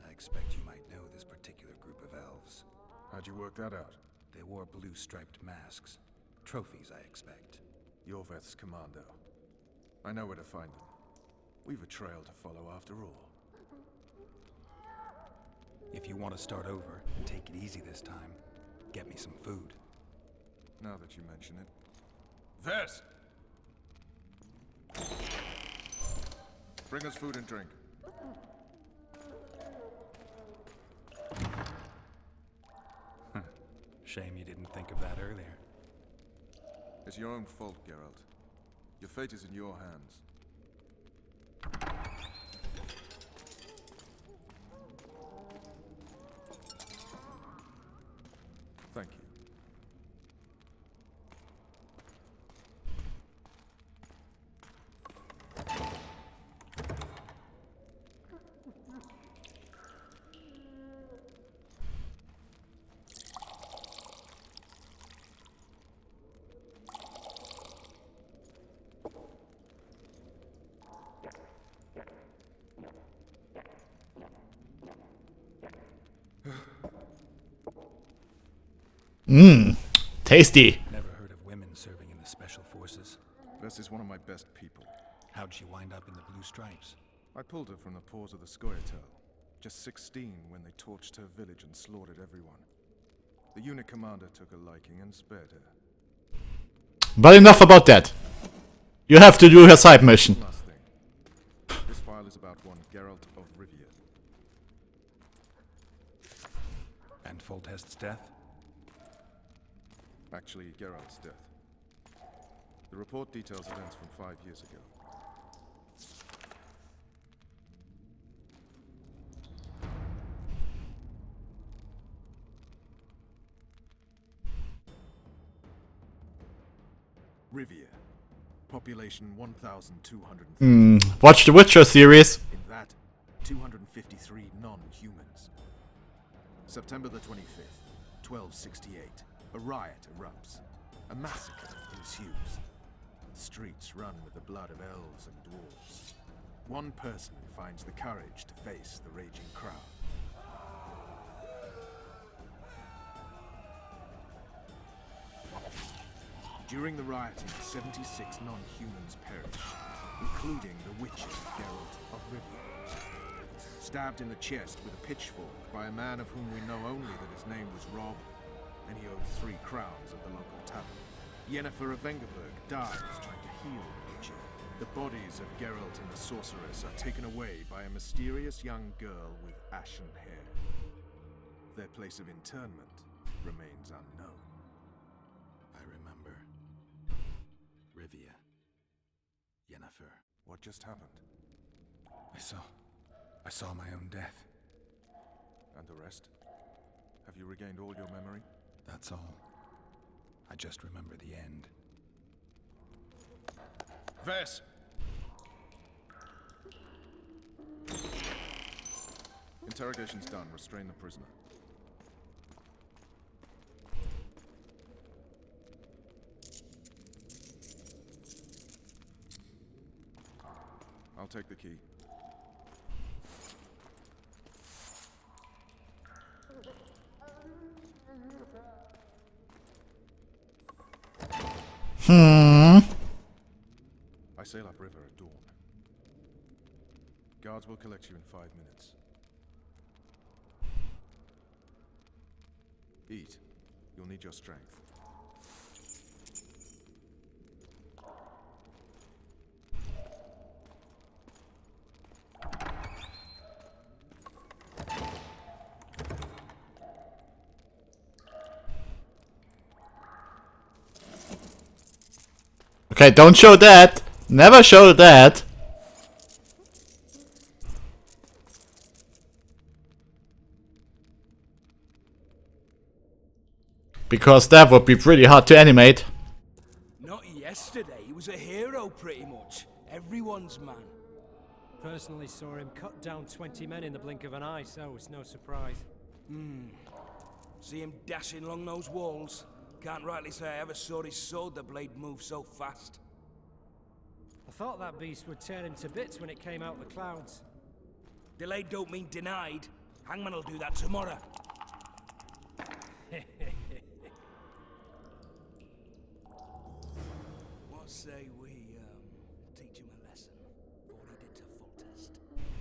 I expect you might know this particular group of elves. How'd you work that out? They wore blue-striped masks. Trophies, I expect. Yorveth's commando. I know where to find them. We've a trail to follow after all. If you want to start over and take it easy this time, get me some food. Now that you mention it. Vess! Bring us food and drink. Shame you didn't think of that earlier. It's your own fault, Geralt. Your fate is in your hands. Thank you. Tasty. Never heard of women serving in the special forces. Vess is one of my best people. How'd she wind up in the Blue Stripes? I pulled her from the paws of the Scoia'tael. Just 16 when they torched her village and slaughtered everyone. The unit commander took a liking and spared her. But enough about that. You have to do her side mission. Last thing. This file is about one Geralt of Rivia. And Foltest's death? Actually, Geralt's death. The report details events from 5 years ago. Rivia. Population 1,200. Watch the Witcher series. In that, 253 non-humans. September the 25th, 1268. A riot erupts. A massacre ensues. The streets run with the blood of elves and dwarves. One person finds the courage to face the raging crowd. During the rioting, 76 non-humans perished, including the Witcher, Geralt of Rivia. Stabbed in the chest with a pitchfork by a man of whom we know only that his name was Rob, and he owed 3 crowns at the local tavern. Yennefer of Vengerberg dies trying to heal the Witcher. The bodies of Geralt and the Sorceress are taken away by a mysterious young girl with ashen hair. Their place of interment remains unknown. I remember. Rivia. Yennefer. What just happened? I saw my own death. And the rest? Have you regained all your memory? That's all. I just remember the end. Vess! Interrogation's done. Restrain the prisoner. I'll take the key. I sail upriver at dawn. Guards will collect you in 5 minutes. Eat. You'll need your strength. Okay, don't show that. Never show that. Because that would be pretty hard to animate. Not yesterday. He was a hero, pretty much. Everyone's man. Personally saw him cut down 20 men in the blink of an eye, so it's no surprise. See him dashing along those walls? Can't rightly say I ever saw his sword the blade move so fast. I thought that beast would tear him to bits when it came out the clouds. Delayed don't mean denied. Hangman will do that tomorrow. What say we, teach him a lesson for what he did to Foltest?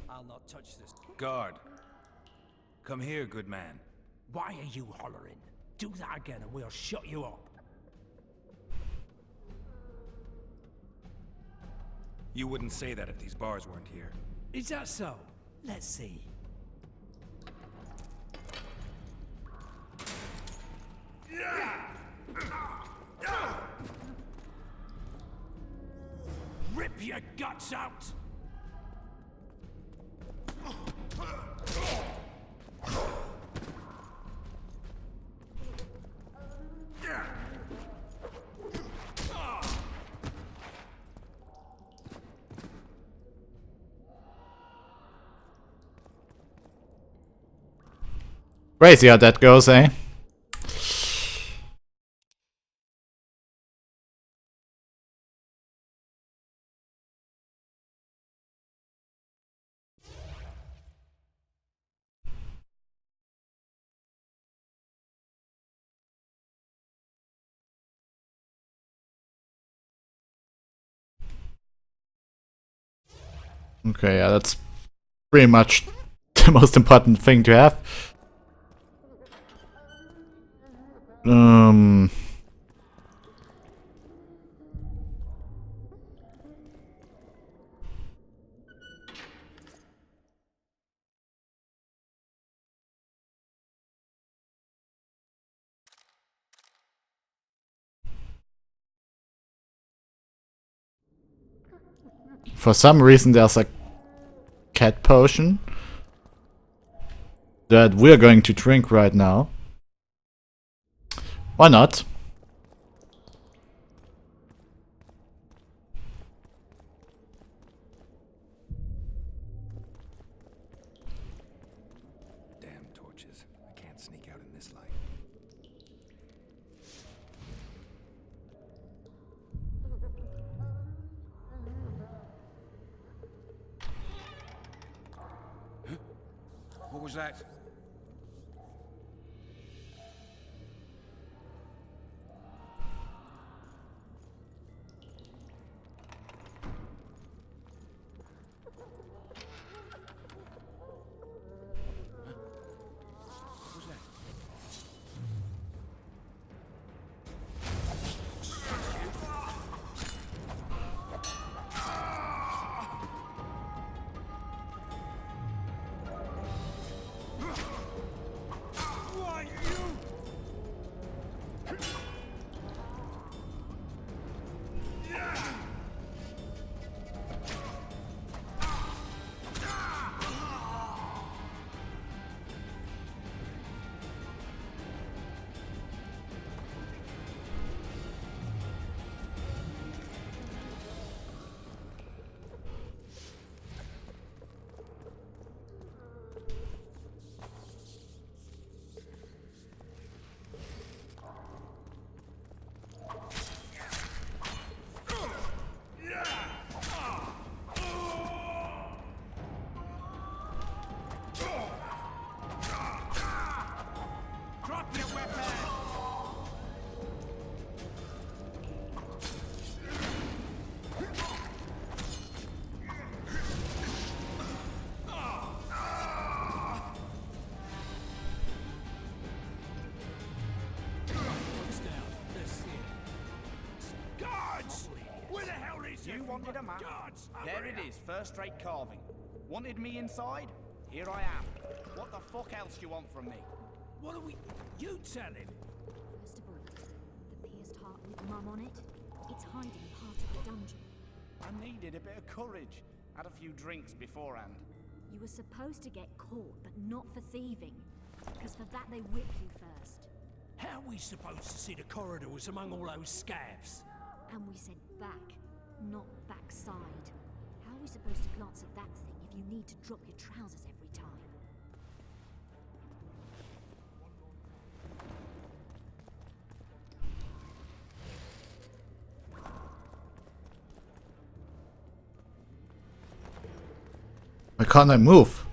I'll not touch this. Guard. Come here, good man. Why are you hollering? Do that again and we'll shut you up. You wouldn't say that if these bars weren't here. Is that so? Let's see. Rip your guts out! Crazy how that goes, eh? Okay, yeah, that's pretty much the most important thing to have. For some reason there's a cat potion that we're going to drink right now. Why not? Damn torches. I can't sneak out in this light. What was that? wanted a map. There it is, first-rate carving. Wanted me inside? Here I am. What the fuck else do you want from me? What are we... You tell him. First of all, the pierced heart with mum on it. It's hiding part of the dungeon. I needed a bit of courage. Had a few drinks beforehand. You were supposed to get caught, but not for thieving. Because for that they whip you first. How are we supposed to see the corridors among all those scabs? And we said back, not backside. How are we supposed to glance at that thing if you need to drop your trousers every time? Why can't I move?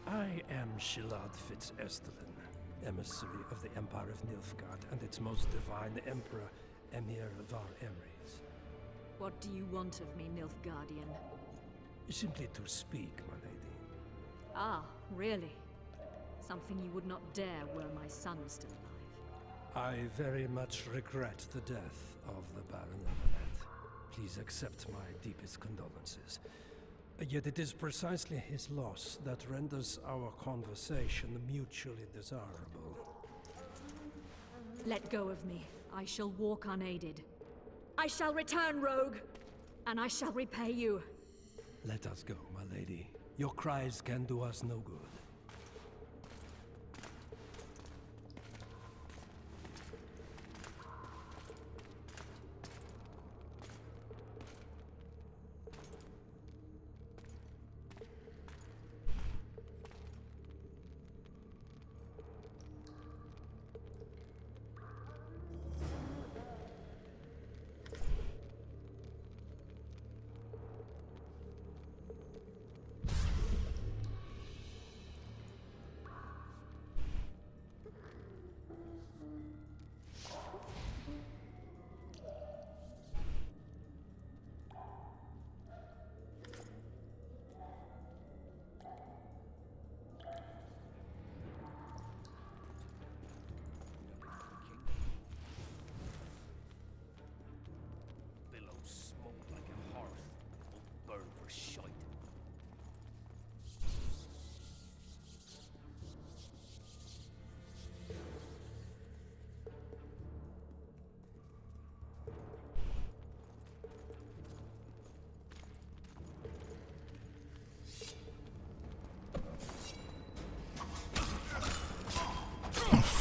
I am Shilad Fitz-Estelen, emissary of the Empire of Nilfgaard and its most divine Emperor, Emir Var Emrys. What do you want of me, Nilfgaardian? Simply to speak, my lady. Ah, really? Something you would not dare were my son still alive. I very much regret the death of the Baron Levenet. Please accept my deepest condolences. Yet it is precisely his loss that renders our conversation mutually desirable. Let go of me. I shall walk unaided. I shall return, rogue! And I shall repay you. Let us go, my lady. Your cries can do us no good.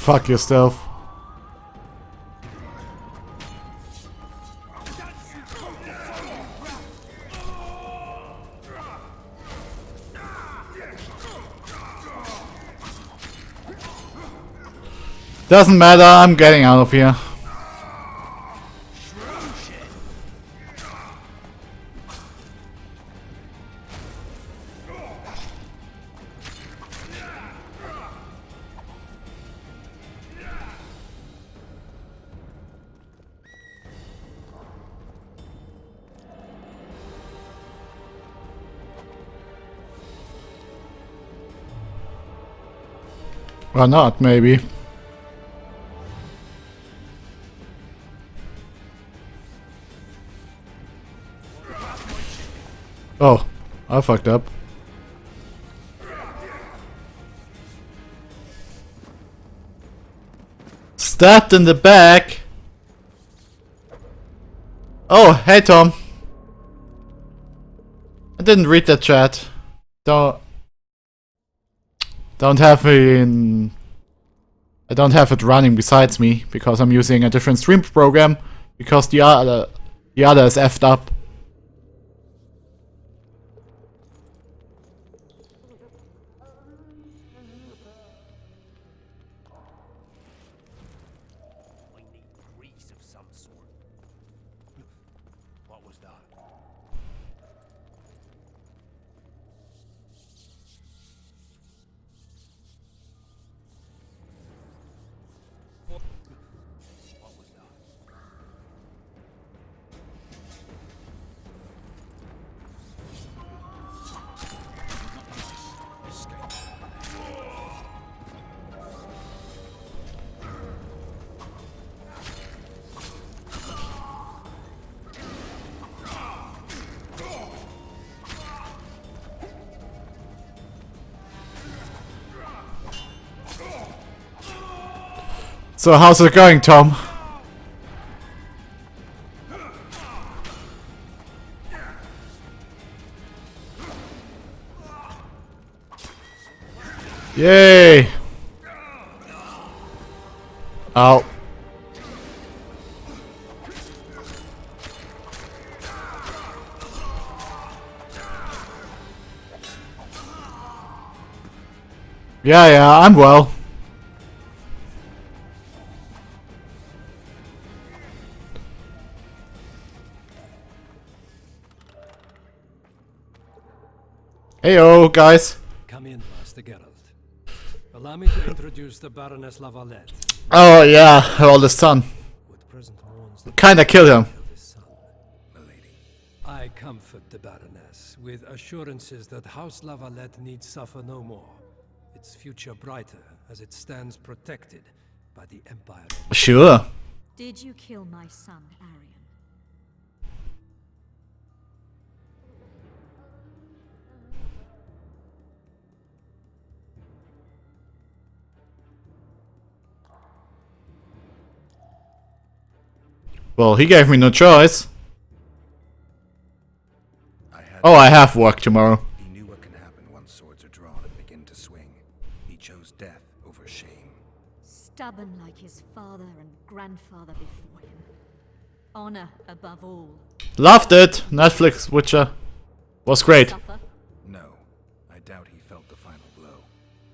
Fuck yourself. Doesn't matter, I'm getting out of here. Or not, maybe. Oh, I fucked up. Stabbed in the back. Oh, hey Tom. I didn't read that chat. Don't have it I don't have it running besides me because I'm using a different stream program because the other is effed up. So how's it going, Tom? Yay! Ow. Yeah, I'm well. Heyo, guys. Come in, Master Geralt. Allow me to introduce the Baroness Lavalette. Oh yeah, her oldest son. Kinda killed him. I comfort the Baroness with assurances that House Lavalette need suffer no more. Its future brighter as it stands protected by the Empire. Sure. Did you kill my son, Arian? Well, he gave me no choice. Oh, I have work tomorrow. He knew what can happen once swords are drawn and begin to swing. He chose death over shame. Stubborn like his father and grandfather before him. Honor above all. Loved it. Netflix Witcher was great. Suffer? No, I doubt he felt the final blow.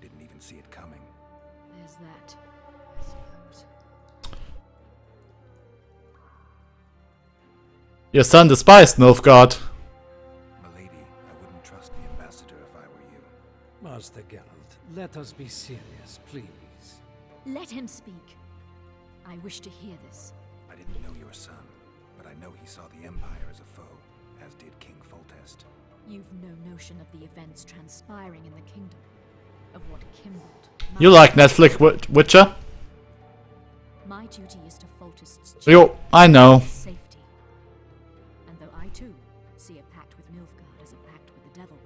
Didn't even see it coming. There's that, I suppose. Your son despised Nilfgaard. Milady, I wouldn't trust the ambassador if I were you. Master Geralt, let us be serious, please. Let him speak. I wish to hear this. I didn't know your son, but I know he saw the Empire as a foe, as did King Foltest. You've no notion of the events transpiring in the kingdom. Of what Kimbold... You like Netflix Witcher? My duty is to Foltest's Yo, I know. safety. And though I too see a pact with Nilfgaard as a pact with the devil,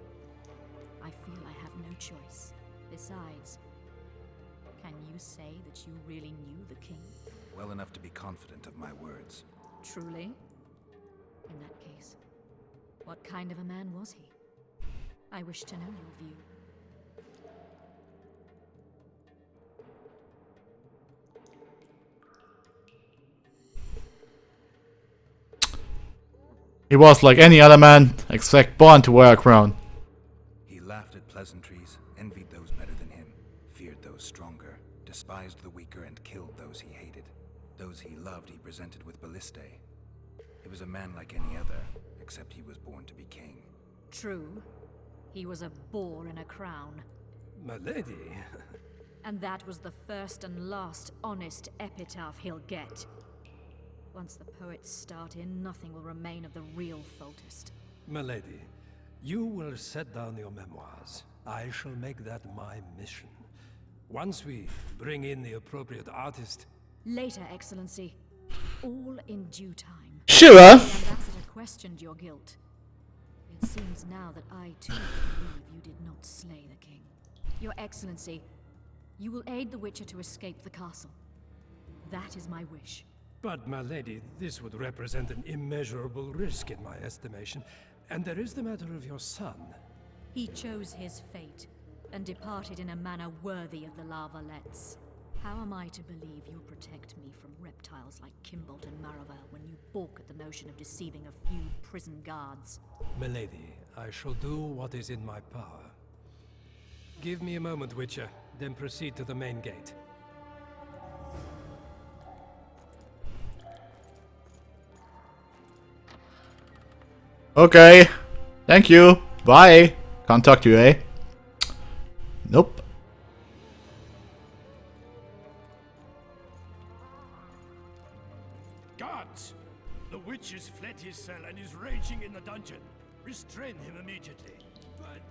I feel I have no choice. Besides, can you say that you really knew the king? Well enough to be confident of my words. Truly? In that case, what kind of a man was he? I wish to know your view. He was like any other man, except born to wear a crown. He laughed at pleasantries, envied those better than him, feared those stronger, despised the weaker and killed those he hated. Those he loved he presented with ballistae. He was a man like any other, except he was born to be king. True. He was a boar in a crown. Milady. And that was the first and last honest epitaph he'll get. Once the poets start in, nothing will remain of the real Foltest. Milady, you will set down your memoirs. I shall make that my mission. Once we bring in the appropriate artist... Later, Excellency. All in due time. Sure. The ambassador questioned your guilt. It seems now that I too believe you did not slay the king. Your Excellency, you will aid the Witcher to escape the castle. That is my wish. But, my lady, this would represent an immeasurable risk in my estimation. And there is the matter of your son. He chose his fate, and departed in a manner worthy of the Lavalettes. How am I to believe you'll protect me from reptiles like Kimbold and Maravel when you balk at the notion of deceiving a few prison guards? Milady, I shall do what is in my power. Give me a moment, Witcher, then proceed to the main gate. Okay. Thank you. Bye. Can't talk to you, eh? Nope. Guards! The witch has fled his cell and is raging in the dungeon. Restrain him immediately. But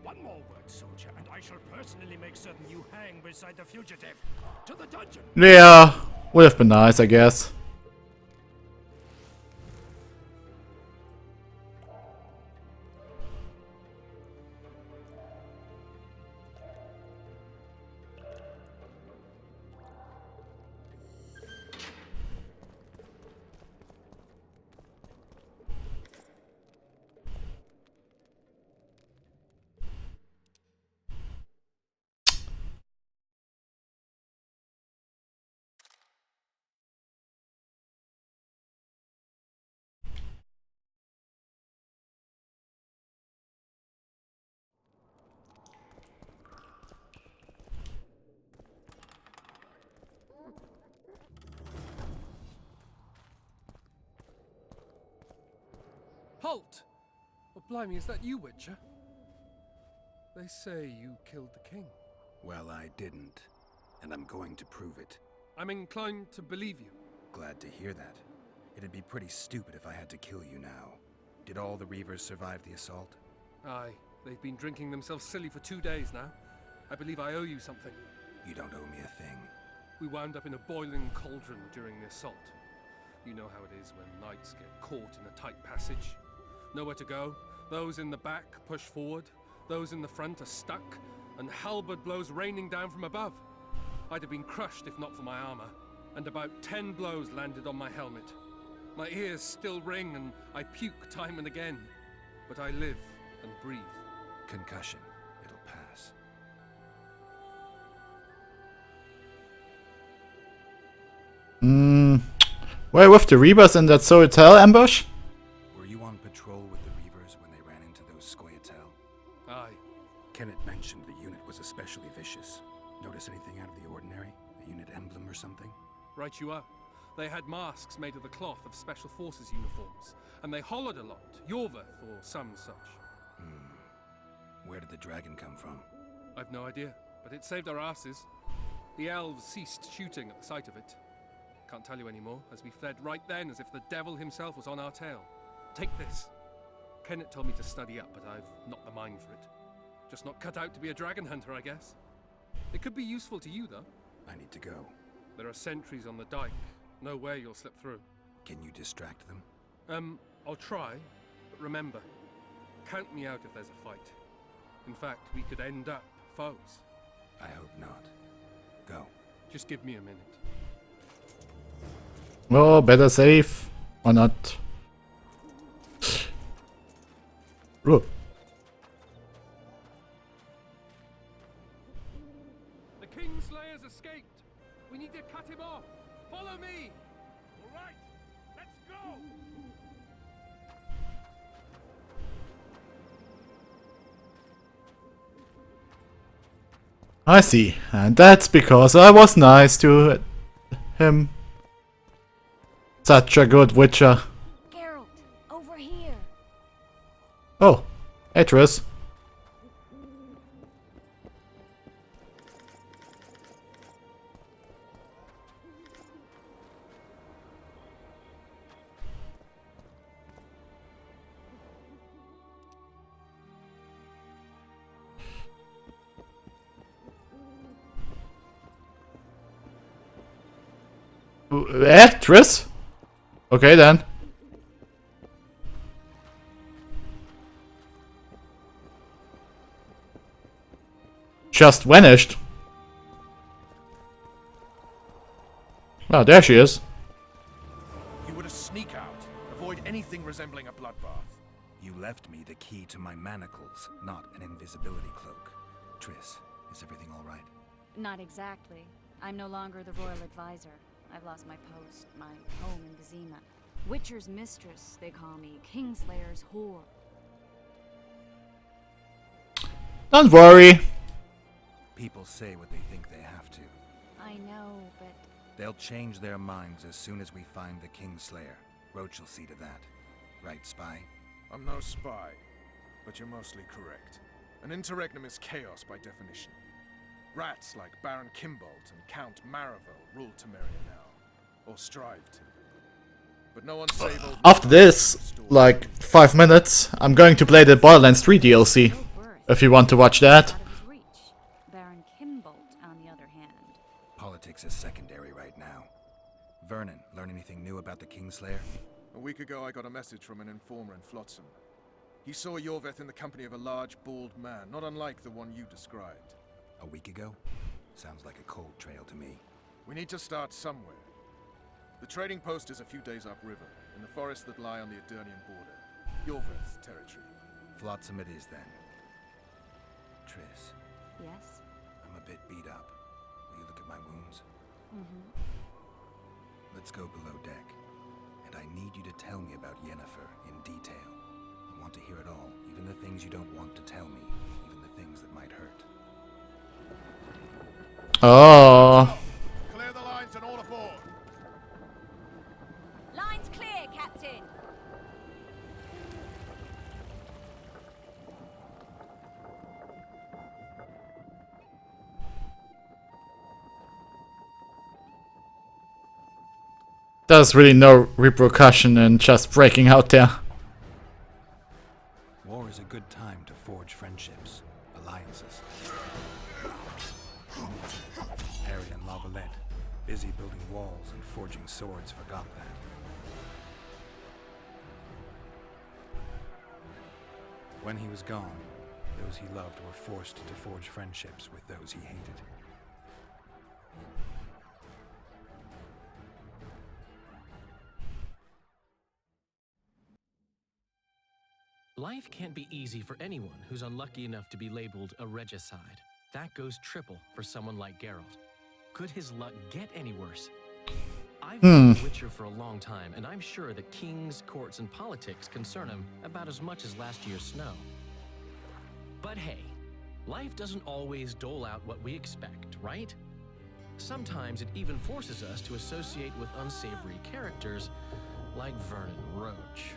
one more word, soldier, and I shall personally make certain you hang beside the fugitive. To the dungeon! Yeah. Would have been nice, I guess. Halt! Oh, blimey, is that you, Witcher? They say you killed the king. Well, I didn't. And I'm going to prove it. I'm inclined to believe you. Glad to hear that. It'd be pretty stupid if I had to kill you now. Did all the Reavers survive the assault? Aye. They've been drinking themselves silly for 2 days now. I believe I owe you something. You don't owe me a thing. We wound up in a boiling cauldron during the assault. You know how it is when knights get caught in a tight passage. Nowhere to go. Those in the back push forward. Those in the front are stuck. And halberd blows raining down from above. I'd have been crushed if not for my armor. And about 10 blows landed on my helmet. My ears still ring and I puke time and again. But I live and breathe. Concussion. It'll pass. Where with the Reavers in that Scoia'tael ambush? Were you on patrol with the Reavers when they ran into those Scoia'tael? Aye. Kenneth mentioned the unit was especially vicious. Notice anything out of the ordinary? A unit emblem or something? Right you are. They had masks made of the cloth of Special Forces uniforms. And they hollered a lot. Yorveth or some such. Where did the dragon come from? I've no idea, but it saved our asses. The elves ceased shooting at the sight of it. Can't tell you anymore, as we fled right then as if the devil himself was on our tail. Take this. Kenneth told me to study up, but I've not the mind for it. Just not cut out to be a dragon hunter, I guess. It could be useful to you, though. I need to go. There are sentries on the dike. No way you'll slip through. Can you distract them? I'll try, but remember, count me out if there's a fight. In fact, we could end up foes. I hope not. Go. Just give me a minute. Oh, better safe. Or not. Ooh. The Kingslayer's escaped. We need to cut him off. Follow me. All right, let's go. I see. And that's because I was nice to him. Such a good Witcher. Geralt, over here. Oh, hey Triss. Triss? Okay then. Just vanished. Oh, there she is. You were to sneak out. Avoid anything resembling a bloodbath. You left me the key to my manacles, not an invisibility cloak. Triss, is everything all right? Not exactly. I'm no longer the royal advisor. I've lost my post, my home in Vizima. Witcher's mistress, they call me. Kingslayer's whore. Don't worry. People say what they think they have to. I know, but... They'll change their minds as soon as we find the Kingslayer. Roach will see to that. Right, spy? I'm no spy, but you're mostly correct. An interregnum is chaos by definition. Rats like Baron Kimbolt and Count Maravel rule Temeria now, or strive to. But no one save old... After this, like 5 minutes, I'm going to play the Borderlands 3 DLC. If you want to watch that. Baron Kimbolt, on the other hand. Politics is secondary right now. Vernon, learn anything new about the Kingslayer? A week ago I got a message from an informer in Flotsam. He saw Yorveth in the company of a large, bald man, not unlike the one you described. A week ago? Sounds like a cold trail to me. We need to start somewhere. The trading post is a few days upriver, in the forests that lie on the Edirnian border. Yorveth's territory. Flotsam it is then. Triss. Yes? I'm a bit beat up. Will you look at my wounds? Mm-hmm. Let's go below deck. And I need you to tell me about Yennefer in detail. I want to hear it all, even the things you don't want to tell me, even the things that might hurt. Oh. Clear the lines and all aboard! Lines clear, Captain! There's really no repercussion in just breaking out there. War is a good time to forge friendships, alliances. Harry and Lavalette, busy building walls and forging swords, forgot that. When he was gone, those he loved were forced to forge friendships with those he hated. Life can't be easy for anyone who's unlucky enough to be labeled a regicide. That goes triple for someone like Geralt. Could his luck get any worse? I've been a Witcher for a long time, and I'm sure that kings, courts, and politics concern him about as much as last year's snow. But hey, life doesn't always dole out what we expect, right? Sometimes it even forces us to associate with unsavory characters like Vernon Roach.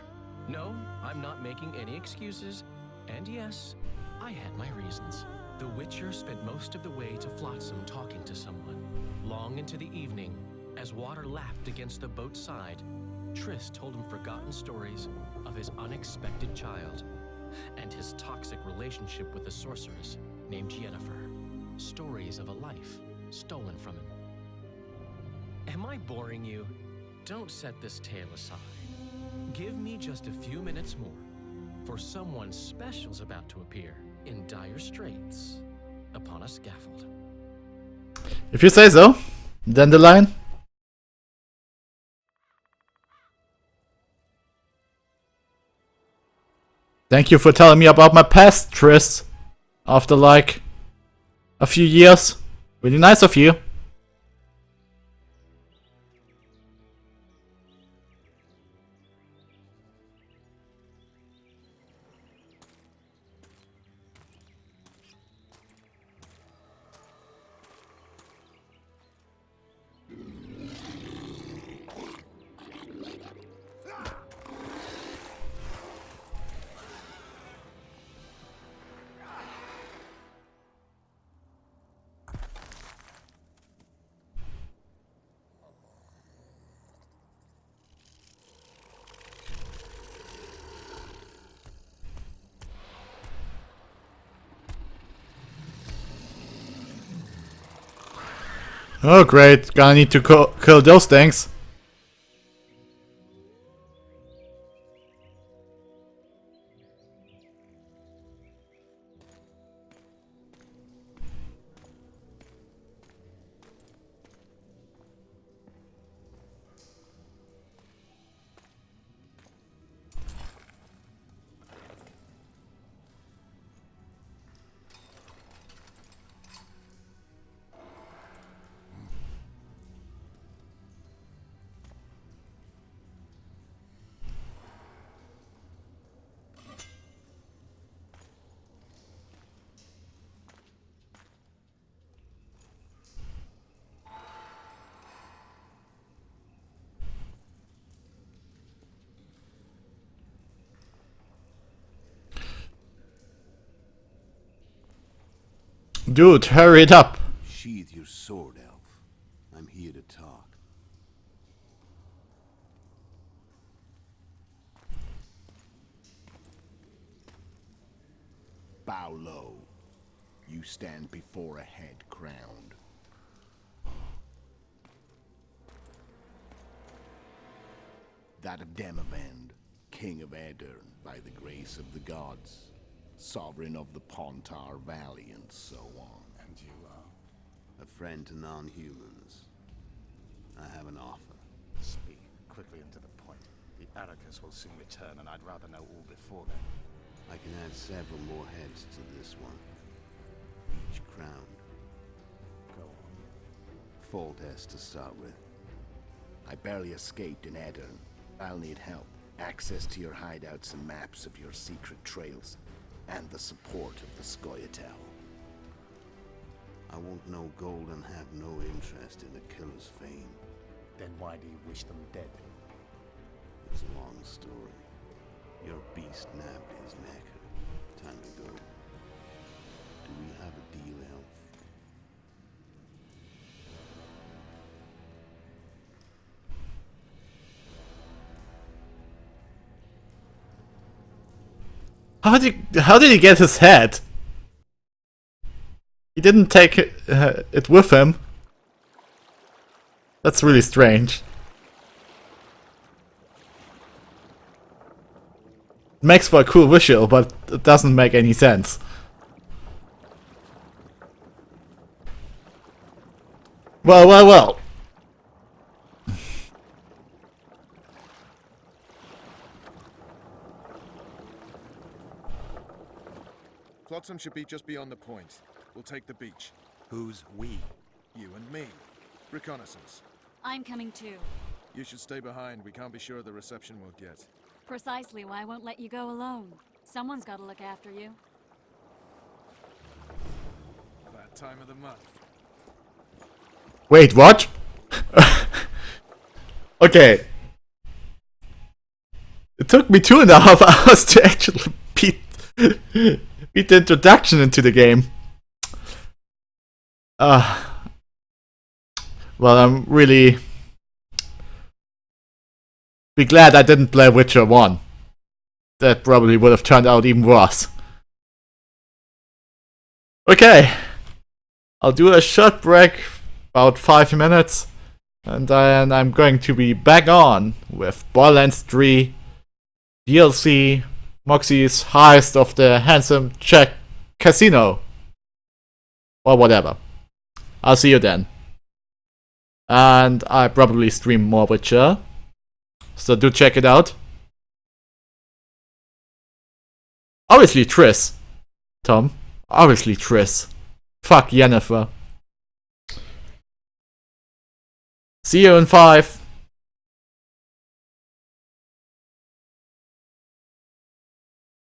No, I'm not making any excuses, and yes, I had my reasons. The Witcher spent most of the way to Flotsam talking to someone. Long into the evening, as water lapped against the boat's side, Triss told him forgotten stories of his unexpected child and his toxic relationship with a sorceress named Yennefer. Stories of a life stolen from him. Am I boring you? Don't set this tale aside. Give me just a few minutes more, for someone special's about to appear in dire straits upon a scaffold. If you say so, Dandelion. Thank you for telling me about my past, Triss. After like a few years. Really nice of you. Oh great, gonna need to kill those things. Dude, hurry it up. Sheathe your sword, elf. I'm here to talk. Bow low. You stand before a head crowned. That of Demavend, King of Aedirn, by the grace of the gods. Sovereign of the Pontar Valley, and so on. And you are? A friend to non-humans. I have an offer. Speak quickly and to the point. The Arrakis will soon return, and I'd rather know all before then. I can add several more heads to this one. Each crowned. Go on. Foltest to start with. I barely escaped in Aedirn. I'll need help. Access to your hideouts and maps of your secret trails. And the support of the Scoia'tael. I want no gold and have no interest in a killer's fame. Then why do you wish them dead? It's a long story. Your beast nabbed his neck. Time to go. Do we have a deal, elf? How did he get his head? He didn't take it with him. That's really strange. Makes for a cool visual, but it doesn't make any sense. Well, well, well. Flotsam should be just beyond the point. We'll take the beach. Who's we? You and me. Reconnaissance. I'm coming too. You should stay behind. We can't be sure of the reception we'll get. Precisely why I won't let you go alone. Someone's got to look after you. That time of the month. Wait, what? Okay. It took me 2.5 hours to actually beat the introduction into the game. Well, I'm really be glad I didn't play Witcher 1. That probably would have turned out even worse. Okay. I'll do a short break, about 5 minutes, and then I'm going to be back on with Borderlands 3 DLC, Moxie's Heist of the Handsome Jack Casino. Or whatever. I'll see you then. And I probably stream more Witcher, so do check it out. Obviously Triss, Tom. Obviously Triss. Fuck Yennefer. See you in 5.